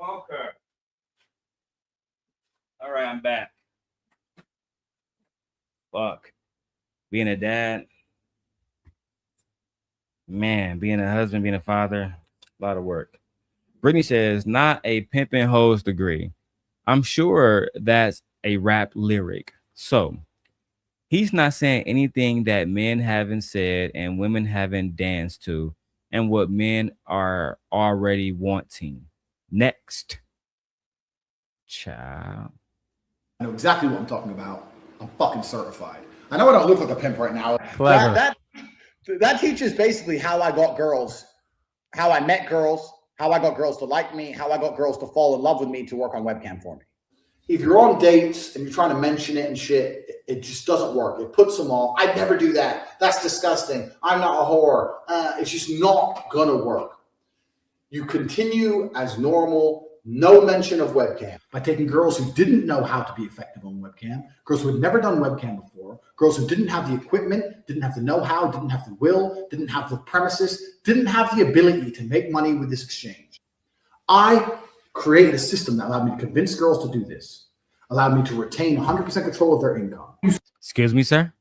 Okay. All right, I'm back. Fuck. Being a dad, man, being a husband, being a father, a lot of work. Brittany says, not a pimpin' hoes degree. I'm sure that's a rap lyric. So he's not saying anything that men haven't said and women haven't danced to, and what men are already wanting. Next. Child. I know exactly what I'm talking about. I'm fucking certified. I know I don't look like a pimp right now. Clever. That teaches basically how I got girls, how I met girls, how I got girls to like me, how I got girls to fall in love with me to work on webcam for me. If you're on dates and you're trying to mention it and shit, it just doesn't work. It puts them off. I'd never do that. That's disgusting. I'm not a whore. It's just not gonna work. You continue as normal, no mention of webcam. By taking girls who didn't know how to be effective on webcam, girls who had never done webcam before, girls who didn't have the equipment, didn't have the know-how, didn't have the will, didn't have the premises, didn't have the ability to make money with this exchange. I created a system that allowed me to convince girls to do this, allowed me to retain 100% control of their income. Excuse me, sir?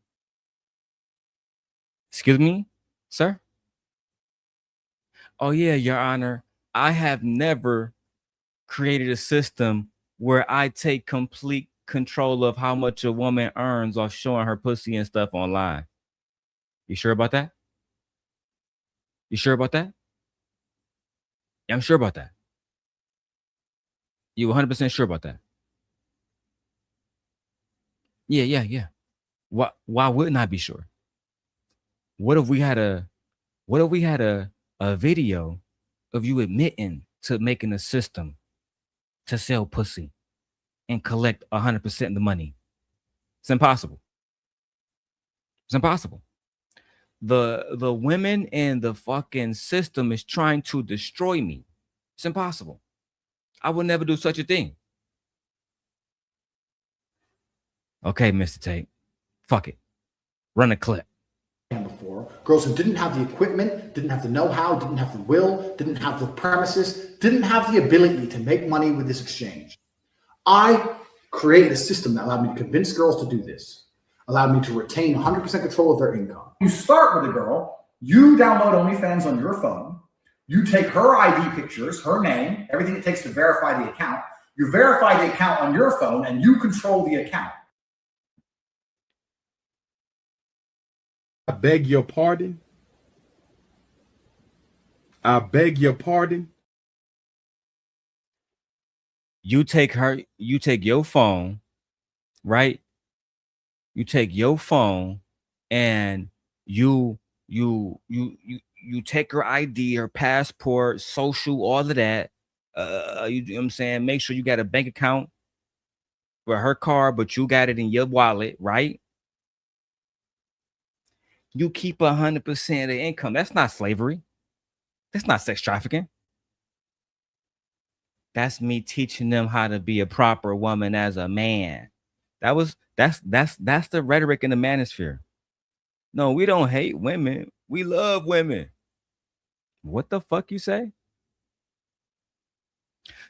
Excuse me, sir? Oh, yeah, Your Honor. I have never created a system where I take complete control of how much a woman earns off showing her pussy and stuff online. You sure about that? You sure about that? Yeah, I'm sure about that. You 100% sure about that? Yeah. Why wouldn't I be sure? What if we had a video of you admitting to making a system to sell pussy and collect 100% of the money? It's impossible. It's impossible. The women in the fucking system is trying to destroy me. It's impossible. I would never do such a thing. Okay, Mr. Tate. Fuck it. Run a clip. Before, girls who didn't have the equipment, didn't have the know-how, didn't have the will, didn't have the premises, didn't have the ability to make money with this exchange. I created a system that allowed me to convince girls to do this, allowed me to retain 100% control of their income. You start with a girl, you download OnlyFans on your phone, you take her ID pictures, her name, everything it takes to verify the account, you verify the account on your phone, and you control the account. I beg your pardon. I beg your pardon. You take your phone, right? You take your phone and you take her ID, her passport, social, all of that. You know what I'm saying? Make sure you got a bank account for her card, but you got it in your wallet, right? You keep 100% of the income. That's not slavery. That's not sex trafficking. That's me teaching them how to be a proper woman as a man. That's the rhetoric in the manosphere. No, we don't hate women. We love women. What the fuck you say?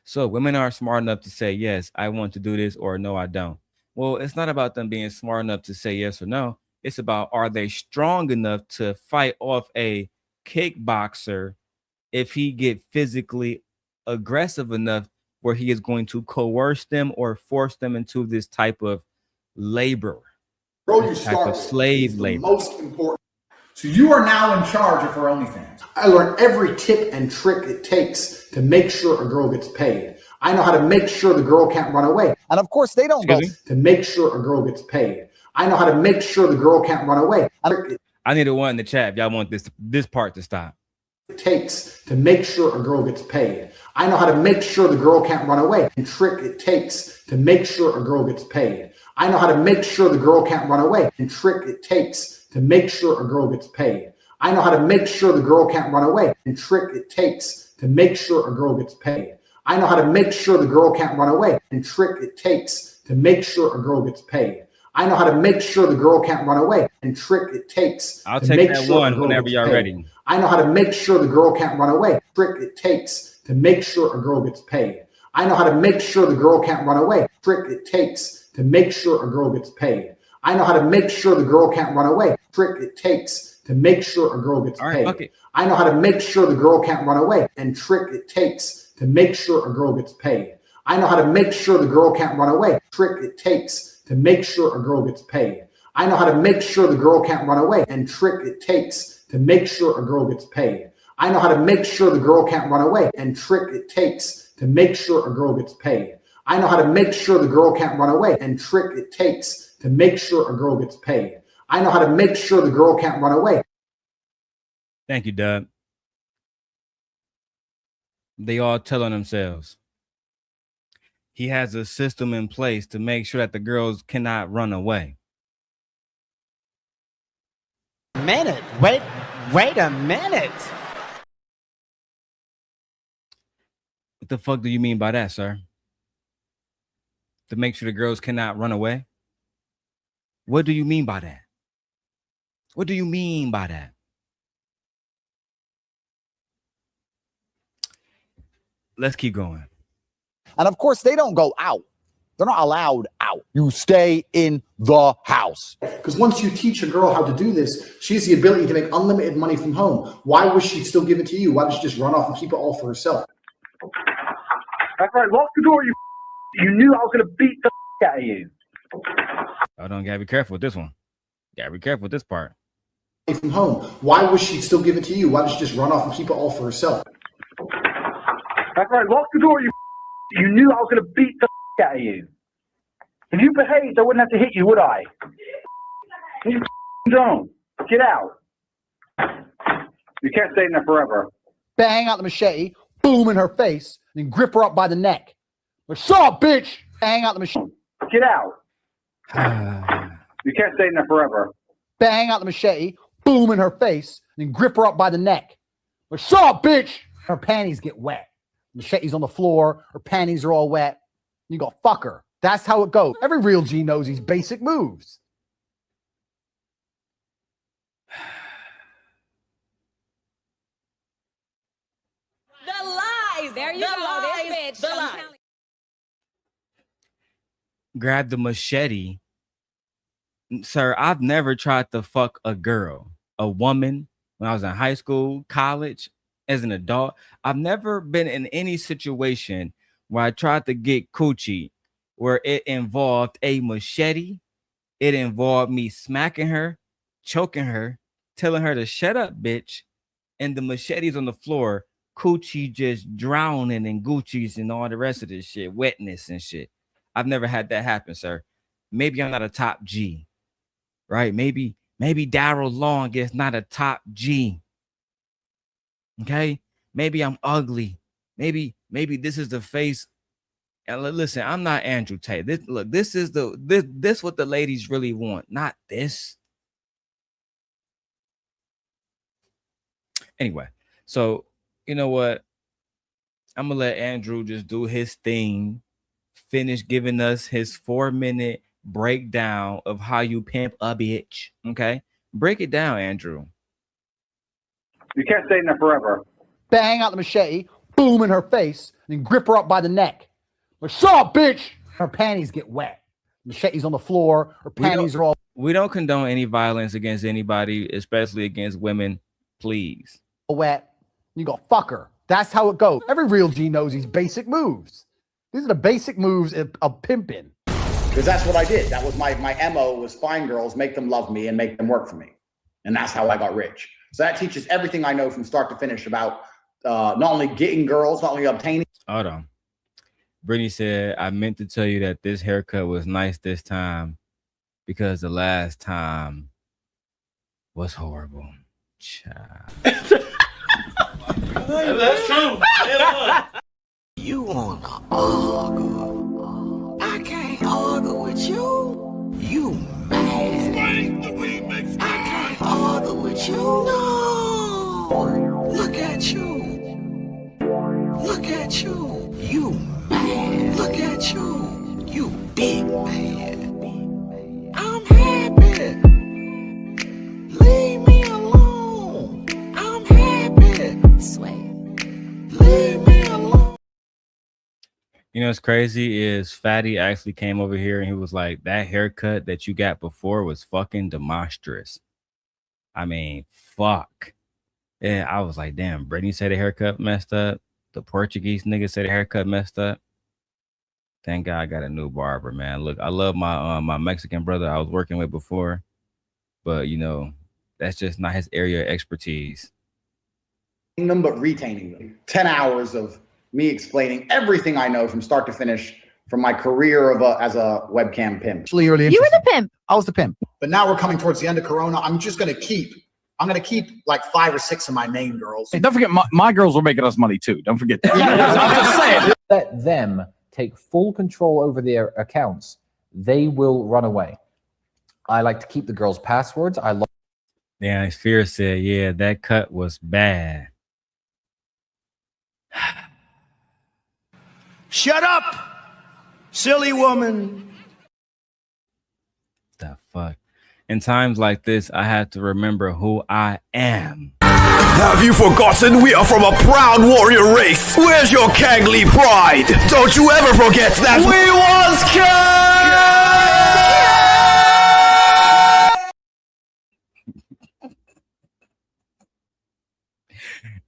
So women are smart enough to say, yes, I want to do this, or no, I don't. Well, it's not about them being smart enough to say yes or no. It's about, are they strong enough to fight off a kickboxer if he get physically aggressive enough where he is going to coerce them or force them into this type of labor, type of slave labor. Most important. So you are now in charge of her OnlyFans. I learned every tip and trick it takes to make sure a girl gets paid. I know how to make sure the girl can't run away. And of course they don't go to make sure a girl gets paid. I know how to make sure the girl can't run away. I need a one in the chat if y'all want this part to stop. It takes to make sure a girl gets paid. I know how to make sure the girl can't run away. And trick it takes to make sure a girl gets paid. I know how to make sure the girl can't run away. And trick it takes to make sure a girl gets paid. I know how to make sure the girl can't run away. And trick it takes to make sure a girl gets paid. I know how to make sure the girl can't run away. And trick it takes to make sure a girl gets paid. I know how to make sure the girl can't run away. And trick it takes I'll to take make that sure one a girl whenever gets y'all paid. ready. I know how to make sure the girl can't run away. Trick it takes to make sure a girl gets paid. I know how to make sure the girl can't run away. Trick it takes to make sure a girl gets paid. I know how to make sure the girl can't run away. Trick it takes to make sure a girl gets paid. I know how to make sure the girl can't run away. And trick it takes to make sure a girl gets paid. I know how to make sure the girl can't run away. Trick it takes to make sure a girl gets paid. I know how to make sure the girl can't run away. And trick it takes to make sure a girl gets paid. I know how to make sure the girl can't run away. And trick it takes to make sure a girl gets paid. I know how to make sure the girl can't run away. And trick it takes to make sure a girl gets paid. I know how to make sure the girl can't run away. Thank you, Doug. They all telling themselves. He has a system in place to make sure that the girls cannot run away. Minute. Wait a minute. What the fuck do you mean by that, sir? To make sure the girls cannot run away? What do you mean by that? What do you mean by that? Let's keep going. And of course, they don't go out. They're not allowed out. You stay in the house. Because once you teach a girl how to do this, she has the ability to make unlimited money from home. Why would she still give it to you? Why does she just run off and keep it all for herself? That's right. Lock the door, you knew I was going to beat the out of you. I don't gotta be careful with this one. Gotta be careful with this part. From home. Why would she still give it to you? Why does she just run off and keep it all for herself? That's right. Lock the door, you knew I was going to beat the out of you. If you behaved, I wouldn't have to hit you, would I? You don't. Get out. You can't stay in there forever. Bang out the machete, boom in her face, and grip her up by the neck. What's up, bitch? Bang out the machete. Get out. You can't stay in there forever. Bang out the machete, boom in her face, and grip her up by the neck. What's up, bitch? Her panties get wet. Machete's on the floor, her panties are all wet. You go, fuck her. That's how it goes. Every real G knows these basic moves. The lies. There you go. This bitch. The lies. Grab the machete. Sir, I've never tried to fuck a girl, a woman, when I was in high school, college, as an adult. I've never been in any situation where I tried to get coochie where it involved a machete. It involved me smacking her, choking her, telling her to shut up, bitch. And the machete's on the floor, coochie just drowning in Gucci's and all the rest of this shit, wetness and shit. I've never had that happen, sir. Maybe I'm not a top G, right? Maybe Darrel Long is not a top G. Okay, maybe I'm ugly. Maybe this is the face. And listen, I'm not Andrew Tate. This is what the ladies really want, not this. Anyway, so you know what? I'm gonna let Andrew just do his thing, finish giving us his 4-minute breakdown of how you pimp a bitch. Okay, break it down, Andrew. You can't stay in there forever. Bang out the machete, boom in her face, and grip her up by the neck. What's up, bitch? Her panties get wet. Machete's on the floor. Her panties are all. We don't condone any violence against anybody, especially against women. Please. Wet. You go, fuck her. That's how it goes. Every real G knows these basic moves. These are the basic moves of pimping. Because that's what I did. That was my MO, was find girls, make them love me, and make them work for me. And that's how I got rich. So that teaches everything I know from start to finish about not only getting girls, not only obtaining. Hold on. Brittany said, I meant to tell you that this haircut was nice this time because the last time was horrible. Child. That's true. You wanna argue? I can't argue with you. You mad? I can't argue with you. No. Look at you. Look at you. You mad? Look at you. You big man. I'm happy. Leave me alone. I'm happy. Leave me alone. You know what's crazy is Fatty actually came over here and he was like, that haircut that you got before was fucking demonstrous. I mean, fuck. And I was like, damn, Brittany said the haircut messed up. The Portuguese nigga said the haircut messed up. Thank God I got a new barber, man. Look, I love my Mexican brother I was working with before, but you know, that's just not his area of expertise. Them, but retaining them. 10 hours of me explaining everything I know from start to finish from my career as a webcam pimp. You were the pimp. I was the pimp. But now we're coming towards the end of Corona. I'm gonna keep like 5 or 6 of my main girls. Hey, don't forget, my girls were making us money too. Don't forget that. I'm just saying. Let them take full control over their accounts. They will run away. I like to keep the girls' passwords. Yeah, Fear said, yeah, that cut was bad. Shut up, silly woman. The fuck? In times like this, I have to remember who I am. Have you forgotten we are from a proud warrior race? Where's your Kangly pride? Don't you ever forget that we was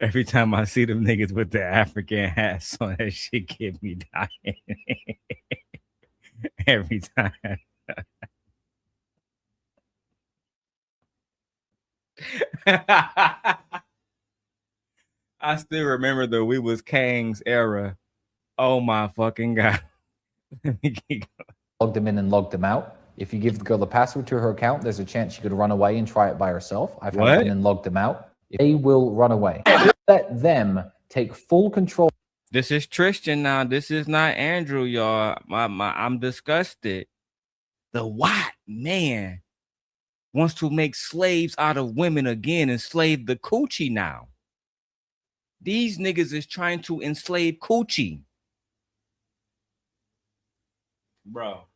Every time I see them niggas with the African hats on, that shit get me dying. Every time. I still remember the We Was Kang's era. Oh my fucking God. Log them in and log them out. If you give the girl the password to her account, there's a chance she could run away and try it by herself. I've had them in and logged them out. They will run away. Let them take full control. This is Tristan now. This is not Andrew, y'all. I'm disgusted. The white man wants to make slaves out of women again, enslave the coochie now. These niggas is trying to enslave coochie. Bro,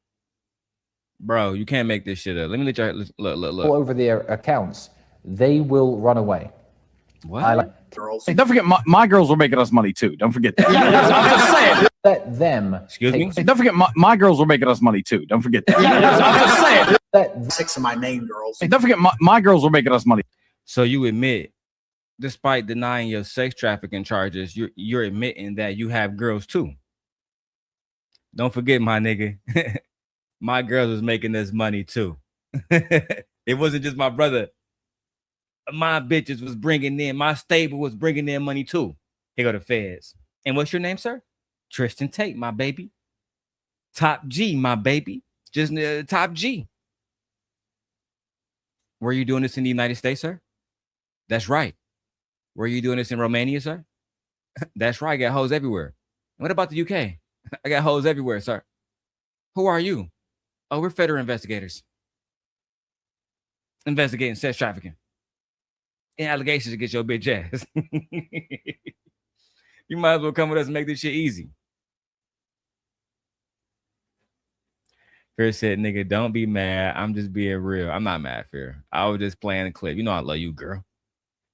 you can't make this shit up. Let me let you look. All over their accounts. They will run away. What? Hey, don't forget, my girls were making us money too. Don't forget that. I'm just saying. Let them. Excuse me? Hey, don't forget, my girls were making us money too. Don't forget that. I'm just saying. Let 6 of my main girls. Hey, don't forget, my girls were making us money. So you admit, despite denying your sex trafficking charges, you're admitting that you have girls too. Don't forget, my nigga. My girls was making us money too. It wasn't just my brother. My bitches was bringing in, my stable was bringing in money too. Here go the feds. And what's your name, sir? Tristan Tate, my baby. Top G, my baby. Just top G. Were you doing this in the United States, sir? That's right. Were you doing this in Romania, sir? That's right. I got hoes everywhere. What about the UK? I got hoes everywhere, sir. Who are you? Oh, we're federal investigators. Investigating sex trafficking. And allegations against your bitch ass. You might as well come with us and make this shit easy. Fear said, nigga, don't be mad. I'm just being real. I'm not mad, Fear. I was just playing a clip. You know I love you, girl.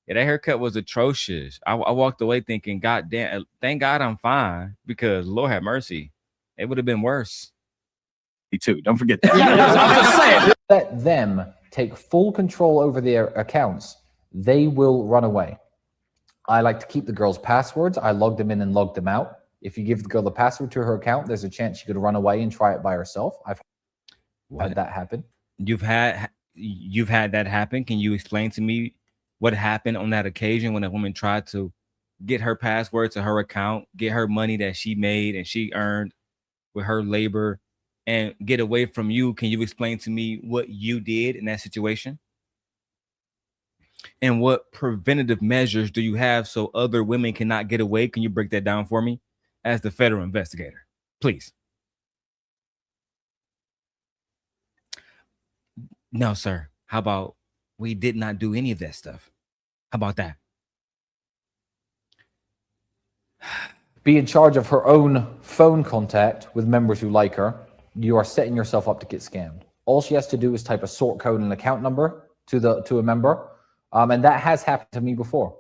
Yeah, that haircut was atrocious. I walked away thinking, God damn, thank God I'm fine. Because Lord have mercy. It would have been worse. Me too. Don't forget that. I'm just saying. Let them take full control over their accounts. They will run away. I like to keep the girls' passwords. I log them in and log them out. If you give the girl the password to her account, there's a chance she could run away and try it by herself. I've had that happen. You've had that happen. Can you explain to me what happened on that occasion when a woman tried to get her password to her account, get her money that she made and she earned with her labor and get away from you? Can you explain to me what you did in that situation? And what preventative measures do you have so other women cannot get away? Can you break that down for me as the federal investigator, please? No, sir. How about we did not do any of that stuff? How about that? Be in charge of her own phone contact with members who like her. You are setting yourself up to get scammed. All she has to do is type a sort code and account number to a member. And that has happened to me before.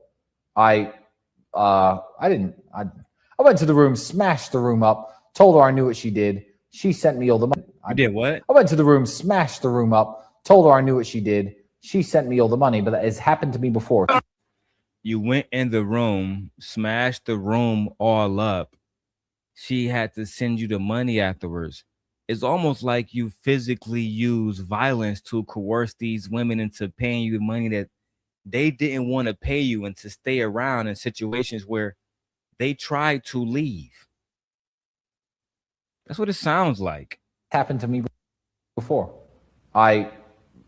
I went to the room, smashed the room up, told her I knew what she did. She sent me all the money. You did what? I went to the room, smashed the room up, told her I knew what she did. She sent me all the money, but that has happened to me before. You went in the room, smashed the room all up. She had to send you the money afterwards. It's almost like you physically use violence to coerce these women into paying you the money that they didn't want to pay you, and to stay around in situations where they tried to leave. That's what it sounds like. Happened to me before. I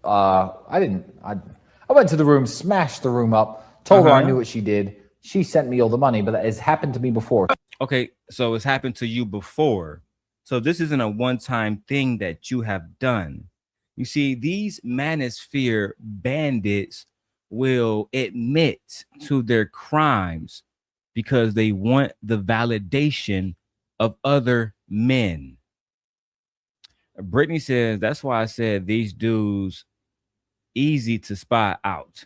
went to the room, smashed the room up, told her I knew what she did. She sent me all the money, but that has happened to me before. Okay, so it's happened to you before. So this isn't a one-time thing that you have done. You see, these manosphere bandits will admit to their crimes because they want the validation of other men. Brittany says, that's why I said these dudes easy to spy out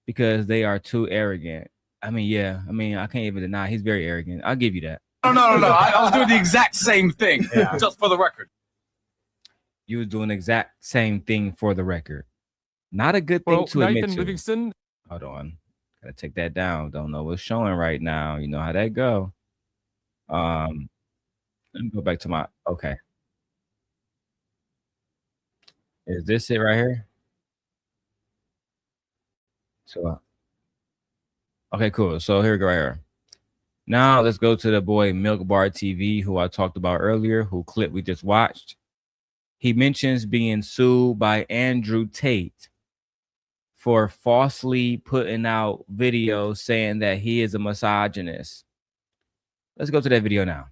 because they are too arrogant. I mean, yeah. I mean, I can't even deny he's very arrogant. I'll give you that. No. I was doing the exact same thing, just for the record. You was doing the exact same thing for the record. Not a good thing to admit to. Livingston. Hold on. Gotta take that down. Don't know what's showing right now. You know how that go. Let me go back to my, okay. Is this it right here? So, okay, cool. So here we go right here. Now let's go to the boy Milk Bar TV, who I talked about earlier, who clip we just watched. He mentions being sued by Andrew Tate for falsely putting out videos saying that he is a misogynist. Let's go to that video now.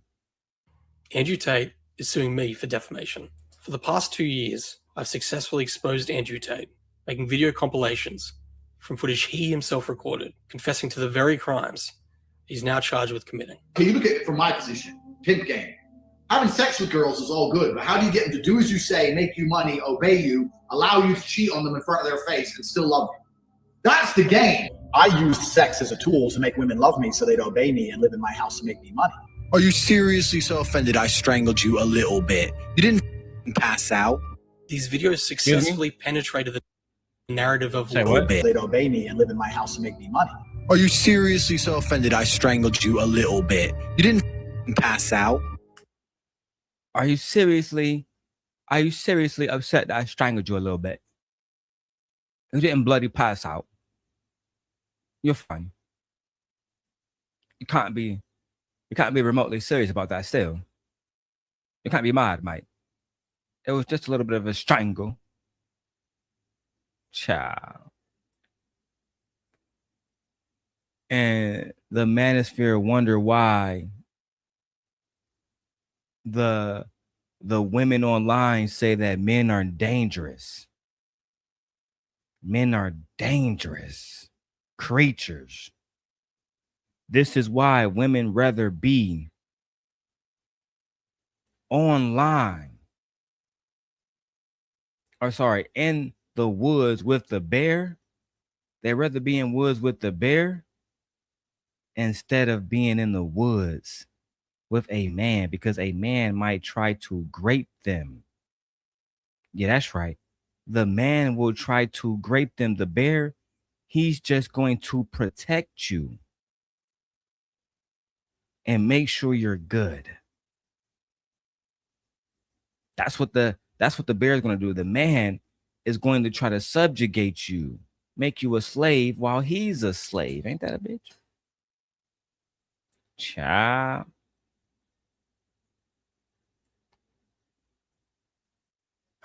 Andrew Tate is suing me for defamation. For the past 2 years, I've successfully exposed Andrew Tate, making video compilations from footage he himself recorded, confessing to the very crimes he's now charged with committing. Okay, you look at it from my position, pimp game. Having sex with girls is all good, but how do you get them to do as you say, make you money, obey you, allow you to cheat on them in front of their face and still love you? That's the game. I used sex as a tool to make women love me so they'd obey me and live in my house and make me money. Are you seriously so offended I strangled you a little bit? You didn't pass out? These videos successfully penetrated the narrative of what? They'd obey me and live in my house and make me money. Are you seriously so offended I strangled you a little bit? You didn't pass out? Are you seriously upset that I strangled you a little bit? You didn't bloody pass out. You're fine. You can't be remotely serious about that still. You can't be mad, mate. It was just a little bit of a strangle. Child. And the manosphere wonder why the women online say that men are dangerous. Men are dangerous creatures. This is why women rather be online. Or sorry, in the woods with the bear. They'd rather be in woods with the bear instead of being in the woods with a man, because a man might try to grape them. Yeah, that's right. The man will try to grape them. The bear, he's just going to protect you and make sure you're good. That's what the bear is going to do. The man is going to try to subjugate you, make you a slave while he's a slave. Ain't that a bitch? Child.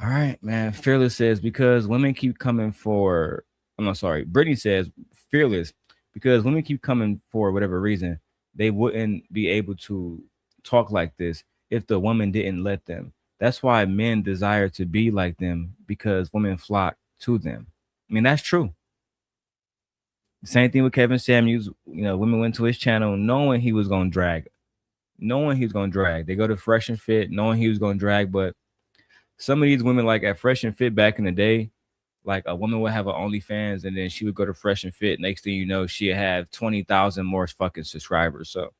All right, man. Fearless says, because women keep coming for, I'm not sorry. Brittany says, Fearless, because women keep coming for whatever reason, they wouldn't be able to talk like this if the woman didn't let them. That's why men desire to be like them, because women flock to them. I mean, that's true. Same thing with Kevin Samuels. You know, women went to his channel knowing he was going to drag. They go to Fresh and Fit knowing he was going to drag, but some of these women, like at Fresh and Fit back in the day, like a woman would have an OnlyFans and then she would go to Fresh and Fit. Next thing you know, she'd have 20,000 more fucking subscribers. So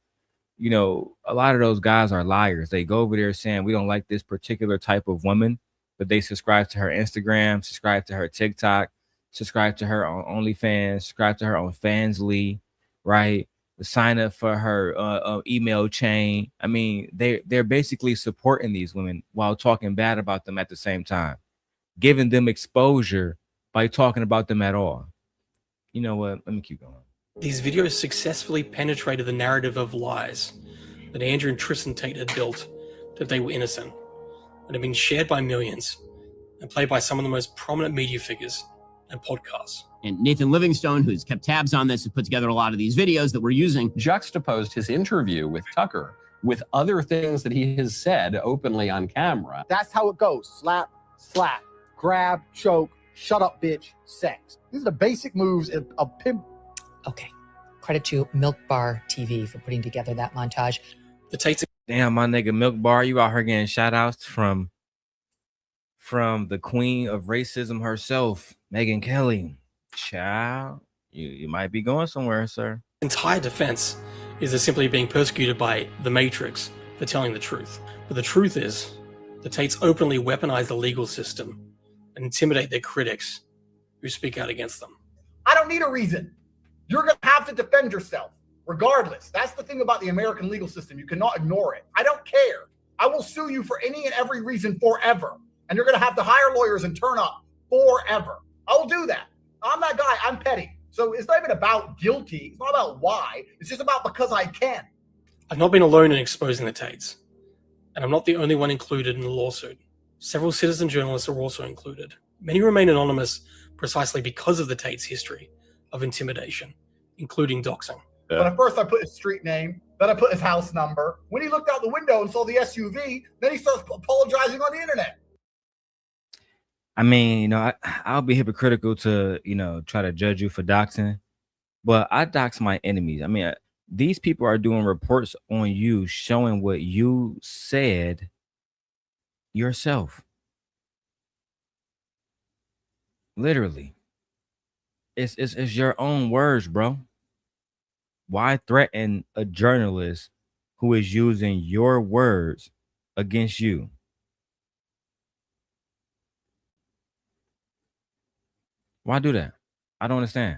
you know, a lot of those guys are liars. They go over there saying we don't like this particular type of woman, but they subscribe to her Instagram, subscribe to her TikTok, subscribe to her on OnlyFans, subscribe to her on Fansly, right? Sign up for her email chain. I mean, they're basically supporting these women while talking bad about them at the same time, giving them exposure by talking about them at all. You know what? Let me keep going. These videos successfully penetrated the narrative of lies that Andrew and Tristan Tate had built, that they were innocent, and have been shared by millions and played by some of the most prominent media figures and podcasts. And Nathan Livingstone, who's kept tabs on this, who put together a lot of these videos that we're using, juxtaposed his interview with Tucker with other things that he has said openly on camera. That's how it goes. Slap, slap, grab, choke, shut up, bitch, sex. These are the basic moves of pimp. Okay. Credit to Milk Bar TV for putting together that montage. The Tates. Damn, my nigga Milk Bar, you out here getting shout outs from the queen of racism herself, Megyn Kelly. Child, you might be going somewhere, sir. Entire defense is they're simply being persecuted by the Matrix for telling the truth. But the truth is, the Tates openly weaponize the legal system and intimidate their critics who speak out against them. I don't need a reason. You're going to have to defend yourself, regardless. That's the thing about the American legal system. You cannot ignore it. I don't care. I will sue you for any and every reason forever. And you're going to have to hire lawyers and turn up forever. I will do that. I'm that guy. I'm petty. So it's not even about guilty. It's not about why. It's just about because I can. I've not been alone in exposing the Tates, and I'm not the only one included in the lawsuit. Several citizen journalists are also included. Many remain anonymous precisely because of the Tates' history of intimidation, including doxing. But at first I put his street name, then I put his house number. When he looked out the window and saw the SUV, then he starts apologizing on the internet. I mean, you know, I'll be hypocritical to, you know, try to judge you for doxing, but I dox my enemies. I mean, these people are doing reports on you, showing what you said yourself. Literally. It's your own words, bro. Why threaten a journalist who is using your words against you? Why do that? I don't understand.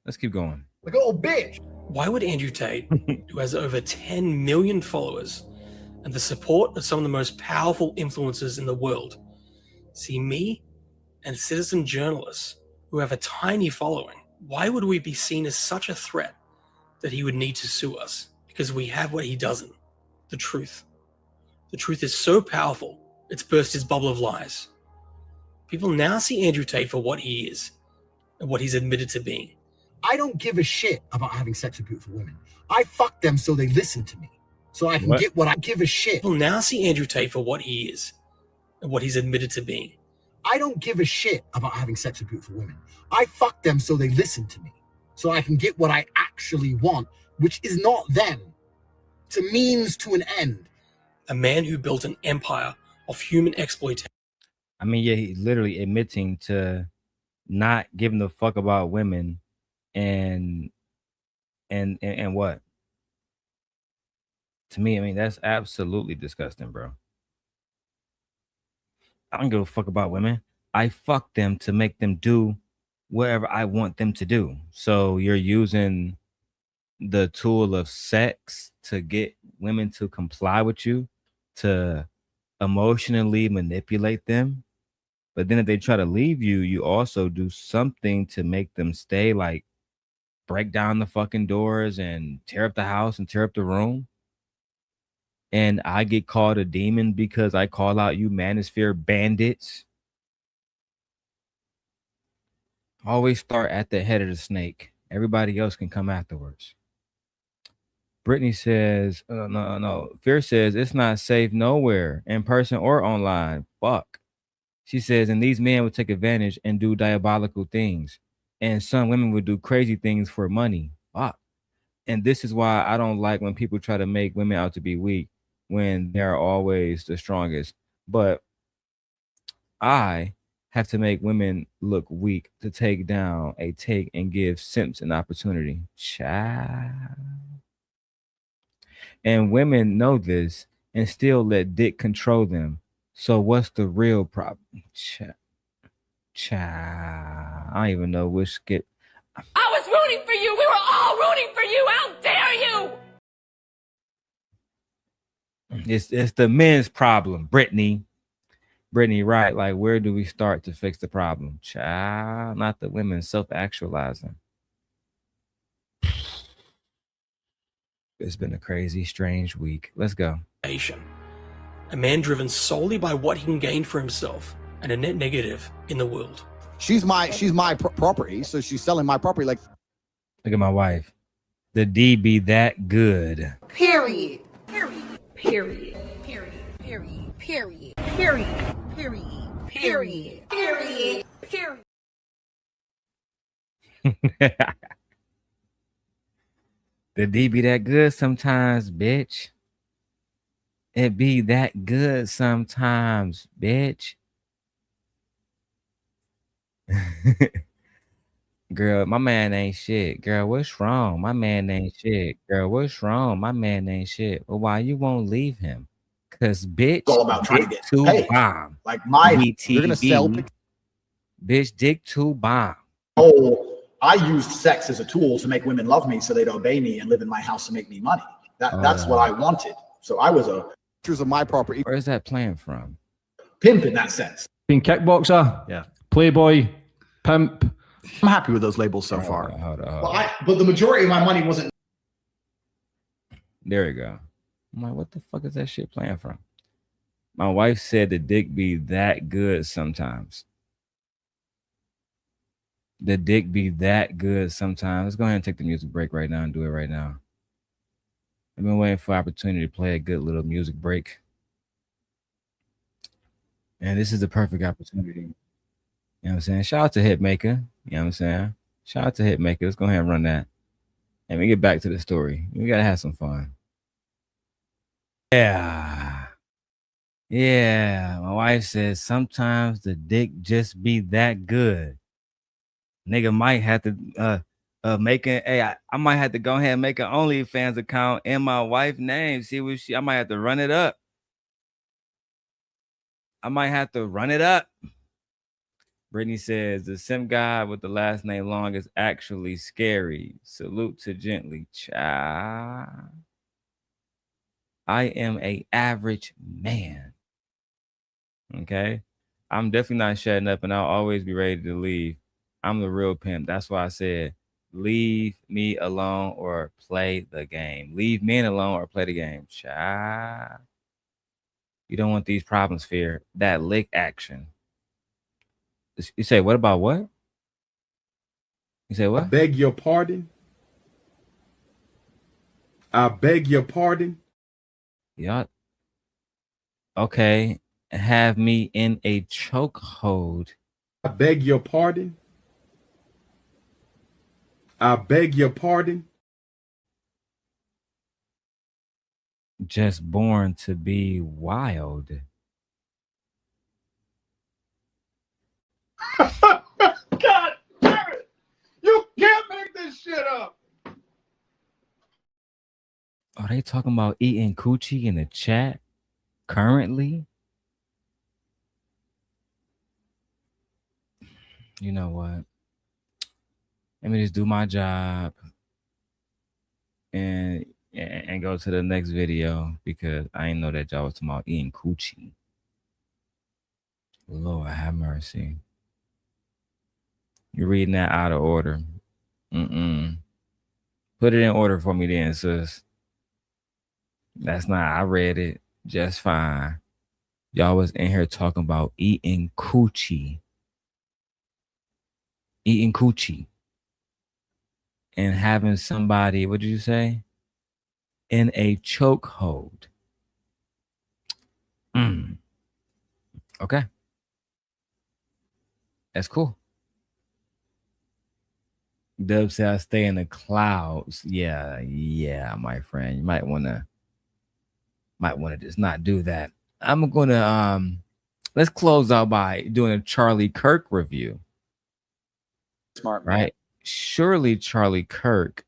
Let's keep going. Like, oh, bitch. Why would Andrew Tate, who has over 10 million followers and the support of some of the most powerful influencers in the world, see me and citizen journalists who have a tiny following? Why would we be seen as such a threat that he would need to sue us? Because we have what he doesn't, the truth. The truth is so powerful, it's burst his bubble of lies. People now see Andrew Tate for what he is and what he's admitted to being. I don't give a shit about having sex with beautiful women. I fuck them so they listen to me, so I can get what I give a shit. People now see Andrew Tate for what he is and what he's admitted to being. I don't give a shit about having sex with beautiful women. I fuck them so they listen to me, so I can get what I actually want, which is not them. It's a means to an end. A man who built an empire of human exploitation. I mean, yeah, he's literally admitting to not giving a fuck about women and what? To me, I mean, that's absolutely disgusting, bro. I don't give a fuck about women. I fuck them to make them do whatever I want them to do. So you're using the tool of sex to get women to comply with you, to emotionally manipulate them. But then if they try to leave you, you also do something to make them stay, like break down the fucking doors and tear up the house and tear up the room. And I get called a demon because I call out you manosphere bandits. Always start at the head of the snake. Everybody else can come afterwards. Brittany says, no. Fear says it's not safe nowhere, in person or online. Fuck. She says, and these men would take advantage and do diabolical things. And some women would do crazy things for money. Fuck. And this is why I don't like when people try to make women out to be weak when they're always the strongest. But I have to make women look weak to take down a take and give simps an opportunity. Child. And women know this and still let dick control them. So what's the real problem? Child. I don't even know which skit. I was rooting for you. We were all rooting for you. How dare you? It's the men's problem, Brittany. Brittany, right? Like, where do we start to fix the problem? Child, not the women self-actualizing. It's been a crazy, strange week. Let's go. A man driven solely by what he can gain for himself, and a net negative in the world. She's my property, so she's selling my property. Like, look at my wife. The D be that good. Period. Period. Period. Period. Period. Period. Period. Period. Period. Period. Period. The D be that good sometimes, bitch. It be that good sometimes, bitch. Girl, my man ain't shit. Girl, what's wrong? My man ain't shit. Girl, what's wrong? My man ain't shit. Well, why you won't leave him? Cause bitch, it's all about trying to get too paid. bomb. Like my, BTB. you're gonna sell. Bitch, dick too bomb. Oh, I used sex as a tool to make women love me, so they'd obey me and live in my house to make me money. That's what I wanted. So I was a of my property. Where's that playing from? Pimp in that sense. Being kickboxer, yeah, playboy, pimp. I'm happy with those labels so far. Hold on. Well, but the majority of my money wasn't. There we go. I'm like, what the fuck is that shit playing from? My wife said the dick be that good sometimes. The dick be that good sometimes. Let's go ahead and take the music break right now and do it right now. I've been waiting for opportunity to play a good little music break. And this is the perfect opportunity. You know what I'm saying? Shout out to Hitmaker. You know what I'm saying? Shout out to Hitmaker. Let's go ahead and run that. And we get back to the story. We got to have some fun. Yeah. Yeah. My wife says sometimes the dick just be that good. Nigga might have to I might have to go ahead and make an OnlyFans account in my wife's name. See what I might have to run it up. Brittany says the simp God with the last name long is actually scary. Salute to Gently. Child. I am a average man. Okay. I'm definitely not shutting up, and I'll always be ready to leave. I'm the real pimp. That's why I said, leave me alone or play the game. Leave men alone or play the game. Child. You don't want these problems, fear. That lick action. You say, what about what? You say what? I beg your pardon. I beg your pardon. Yeah. Okay. Have me in a chokehold. I beg your pardon. I beg your pardon. Just born to be wild. God damn it! You can't make this shit up. Are they talking about eating coochie in the chat currently? You know what? Let me just do my job and go to the next video, because I didn't know that y'all was talking about eating coochie. Lord have mercy. You're reading that out of order. Put it in order for me then, sis. That's not, I read it just fine. Y'all was in here talking about eating coochie. Eating coochie. And having somebody, what did you say? In a chokehold. Okay. That's cool. Dub said I stay in the clouds. Yeah, my friend. You might wanna just not do that. I'm gonna let's close out by doing a Charlie Kirk review. Smart, right? Surely Charlie Kirk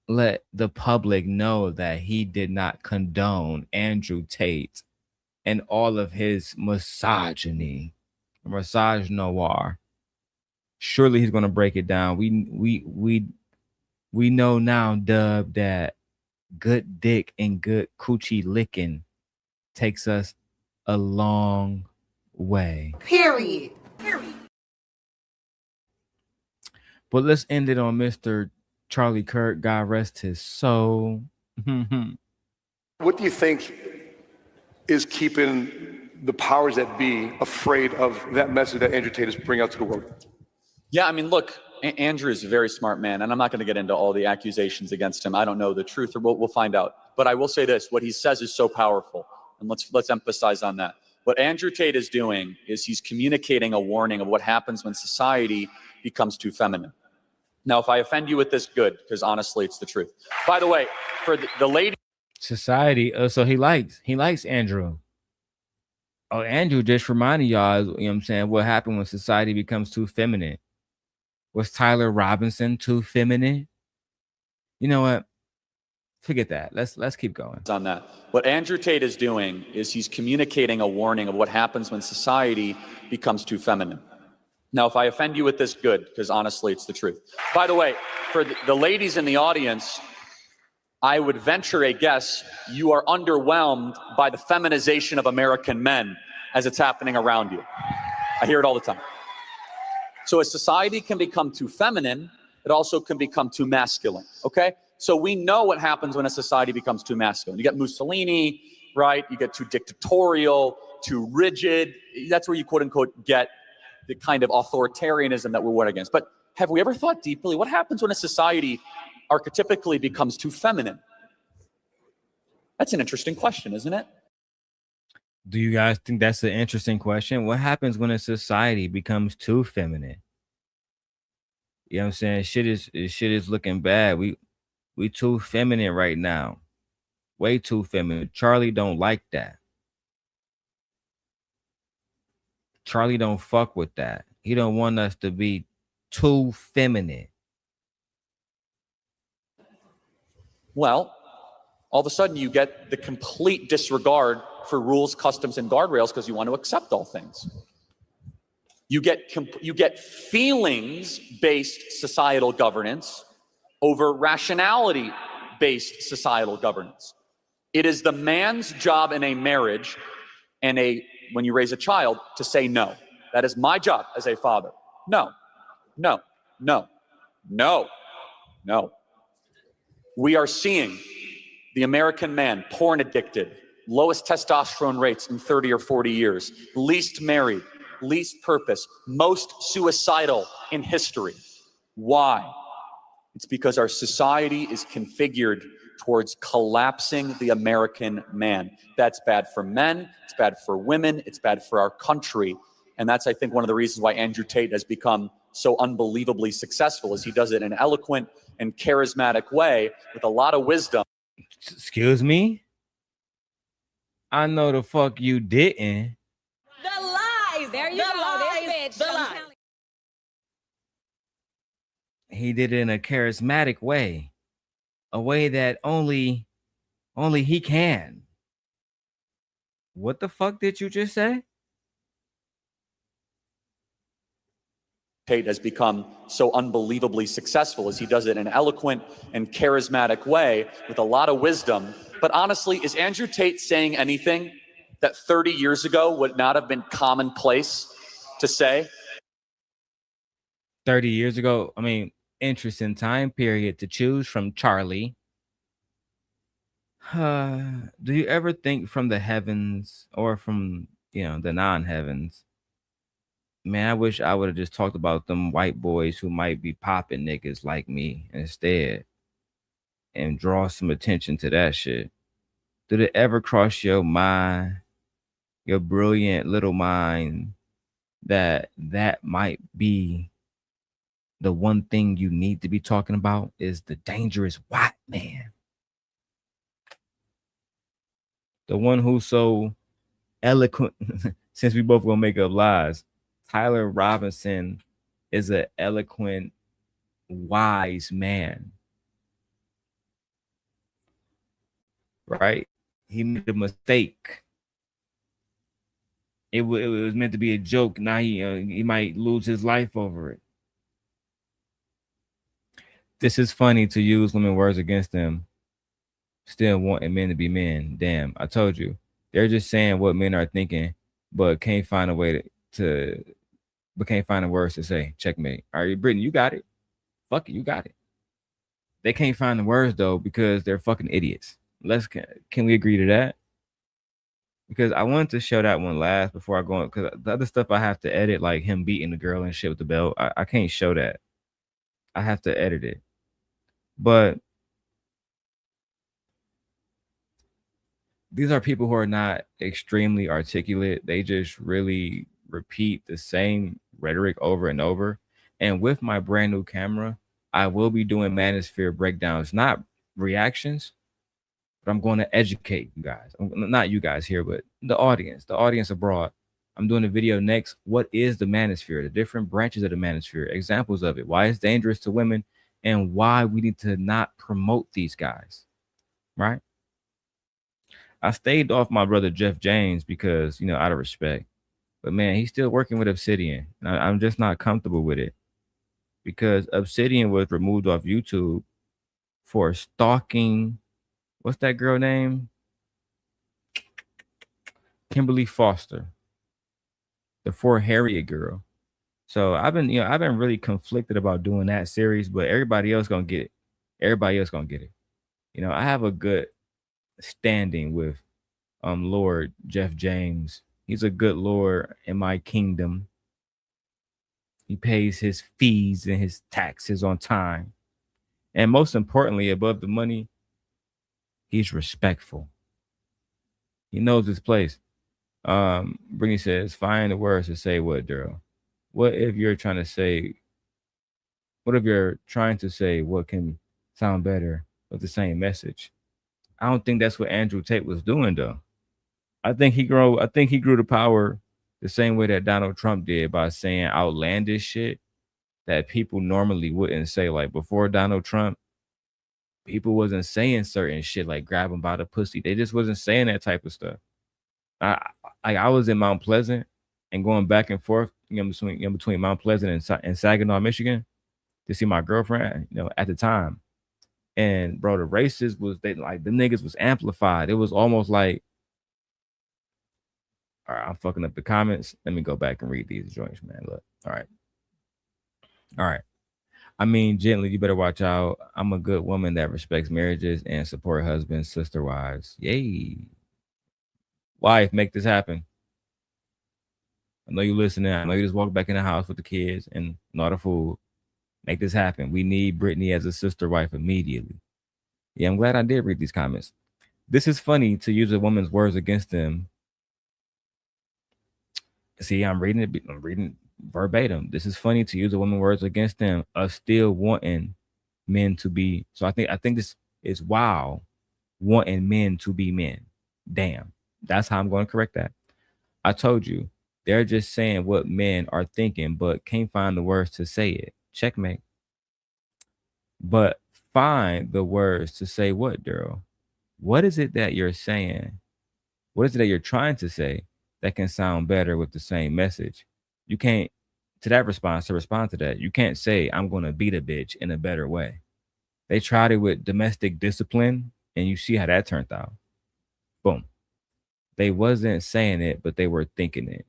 let the public know that he did not condone Andrew Tate and all of his misogyny, misogynoir. Surely he's going to break it down. We know now, Dub, that good dick and good coochie licking takes us a long way. Period. But let's end it on Mr. Charlie Kirk. God rest his soul. What do you think is keeping the powers that be afraid of that message that Andrew Tate is bringing out to the world? Yeah, I mean, look, Andrew is a very smart man, and I'm not going to get into all the accusations against him. I don't know the truth, or we'll find out. But I will say this: what he says is so powerful, and let's emphasize on that. What Andrew Tate is doing is he's communicating a warning of what happens when society becomes too feminine. Now, if I offend you with this, good, because honestly, it's the truth. By the way, for the lady, society. So he likes Andrew. Oh, Andrew just reminded y'all, you know what I'm saying, what happened when society becomes too feminine. Was Tyler Robinson too feminine? You know what? Forget that. Let's keep going. On that. What Andrew Tate is doing is he's communicating a warning of what happens when society becomes too feminine. Now, if I offend you with this, good, because honestly, it's the truth. By the way, for the ladies in the audience, I would venture a guess you are underwhelmed by the feminization of American men as it's happening around you. I hear it all the time. So as society can become too feminine, it also can become too masculine, okay? So we know what happens when a society becomes too masculine. You get Mussolini, right? You get too dictatorial, too rigid. That's where you, quote unquote, get the kind of authoritarianism that we're warring against. But have we ever thought deeply, what happens when a society archetypically becomes too feminine? That's an interesting question, isn't it? Do you guys think that's an interesting question? What happens when a society becomes too feminine? You know what I'm saying? Shit is looking bad. We too feminine right now. Way too feminine. Charlie don't like that. Charlie don't fuck with that. He don't want us to be too feminine. Well, all of a sudden you get the complete disregard for rules, customs, and guardrails because you want to accept all things. You get feelings-based societal governance over rationality-based societal governance. It is the man's job in a marriage and when you raise a child to say no. That is my job as a father. No, no, no, no, no. We are seeing the American man, porn addicted, lowest testosterone rates in 30 or 40 years, least married, least purpose, most suicidal in history. Why? It's because our society is configured towards collapsing the American man. That's bad for men, it's bad for women, it's bad for our country. And that's, I think, one of the reasons why Andrew Tate has become so unbelievably successful, is he does it in an eloquent and charismatic way with a lot of wisdom. Excuse me? I know the fuck you didn't. The lies. There you go. This bitch. The lies. He did it in a charismatic way. A way that only he can. What the fuck did you just say? Tate has become so unbelievably successful, as he does it in an eloquent and charismatic way with a lot of wisdom. But honestly, is Andrew Tate saying anything that 30 years ago would not have been commonplace to say? 30 years ago, I mean, interesting time period to choose from, Charlie. Do you ever think from the heavens or from, the non-heavens? Man, I wish I would have just talked about them white boys who might be popping niggas like me instead and draw some attention to that shit. Did it ever cross your mind, your brilliant little mind, that might be the one thing you need to be talking about is the dangerous white man? The one who's so eloquent. Since we both gonna make up lies, Tyler Robinson is an eloquent, wise man. Right? He made a mistake. It was meant to be a joke. Now he might lose his life over it. This is funny to use women's words against them. Still wanting men to be men. Damn, I told you. They're just saying what men are thinking, but can't find a way but can't find the words to say. Checkmate. All right, Brittany, you got it. Fuck it, you got it. They can't find the words though because they're fucking idiots. Can we agree to that? Because I wanted to show that one last before I go on, because the other stuff I have to edit, like him beating the girl and shit with the belt, I can't show that. I have to edit it. But these are people who are not extremely articulate. They just really repeat the same rhetoric over and over. And with my brand new camera, I will be doing manosphere breakdowns, not reactions, but I'm going to educate you guys. Not you guys here, but the audience abroad. I'm doing a video next. What is the manosphere? The different branches of the manosphere, examples of it, why it's dangerous to women, and why we need to not promote these guys, right? I stayed off my brother Jeff James because, out of respect. But man, he's still working with Obsidian. I'm just not comfortable with it because Obsidian was removed off YouTube for stalking. What's that girl name? Kimberly Foster, the Fort Harriet girl. So I've been really conflicted about doing that series, but everybody else gonna get it. Everybody else gonna get it. I have a good standing with Lord Jeff James. He's a good lord in my kingdom. He pays his fees and his taxes on time. And most importantly, above the money, he's respectful. He knows his place. Brittany says, find the words to say what, Darrel? What if you're trying to say what can sound better with the same message? I don't think that's what Andrew Tate was doing, though. I think he grew to power the same way that Donald Trump did, by saying outlandish shit that people normally wouldn't say. Like before Donald Trump, people wasn't saying certain shit like grab him by the pussy. They just wasn't saying that type of stuff. I was in Mount Pleasant and going back and forth, between Mount Pleasant and Saginaw, Michigan, to see my girlfriend, at the time. And bro, the racists the niggas was amplified. It was almost like, all right, I'm fucking up the comments. Let me go back and read these joints, man. Look, all right. I mean, gently, you better watch out. I'm a good woman that respects marriages and support husbands, sister wives. Yay. Wife, make this happen. I know you listening. I know you just walked back in the house with the kids and not a fool. Make this happen. We need Brittany as a sister wife immediately. Yeah, I'm glad I did read these comments. This is funny to use a woman's words against them. See, I'm reading verbatim. This is funny to use a woman's words against them of still wanting men to be. So I think this is wow, wanting men to be men. Damn. That's how I'm going to correct that. I told you, they're just saying what men are thinking, but can't find the words to say it. Checkmate. But find the words to say what, Darrel? What is it that you're saying? What is it that you're trying to say that can sound better with the same message? You can't, to respond to that, you can't say, I'm going to beat a bitch in a better way. They tried it with domestic discipline, and you see how that turned out. Boom. They wasn't saying it, but they were thinking it.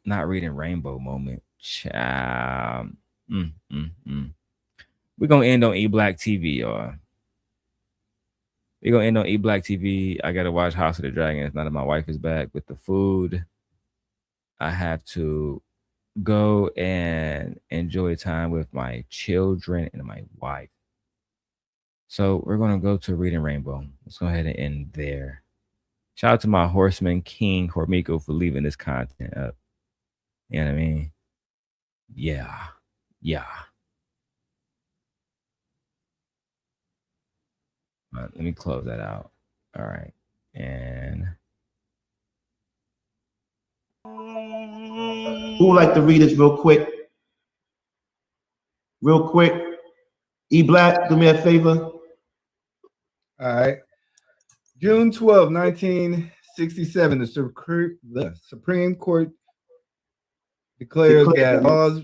Not reading Rainbow moment. Child. We're going to end on E-Black TV, y'all. We're going to end on E-Black TV. I got to watch House of the Dragons now that my wife is back with the food. I have to go and enjoy time with my children and my wife. So we're going to go to Reading Rainbow. Let's go ahead and end there. Shout out to my horseman, King Hormiko, for leaving this content up. You know what I mean? Yeah. Let me close that out. All right. And who would like to read this real quick? Real quick. E Black, do me a favor. All right. June 12, 1967, the Supreme Court declares that laws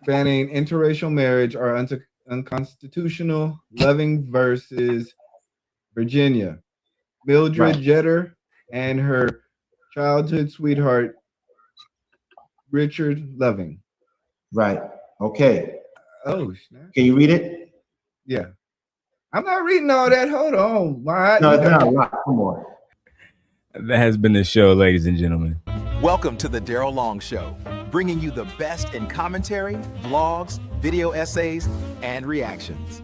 banning interracial marriage are unconstitutional. Loving versus Virginia. Mildred Jeter and her childhood sweetheart, Richard Loving. Right. Okay. Oh, snap. Can you read it? Yeah. I'm not reading all that. Hold on. No, it's not a lot. Come on. that has been the show, ladies and gentlemen. Welcome to the Darrel Long Show, bringing you the best in commentary, vlogs, video essays, and reactions.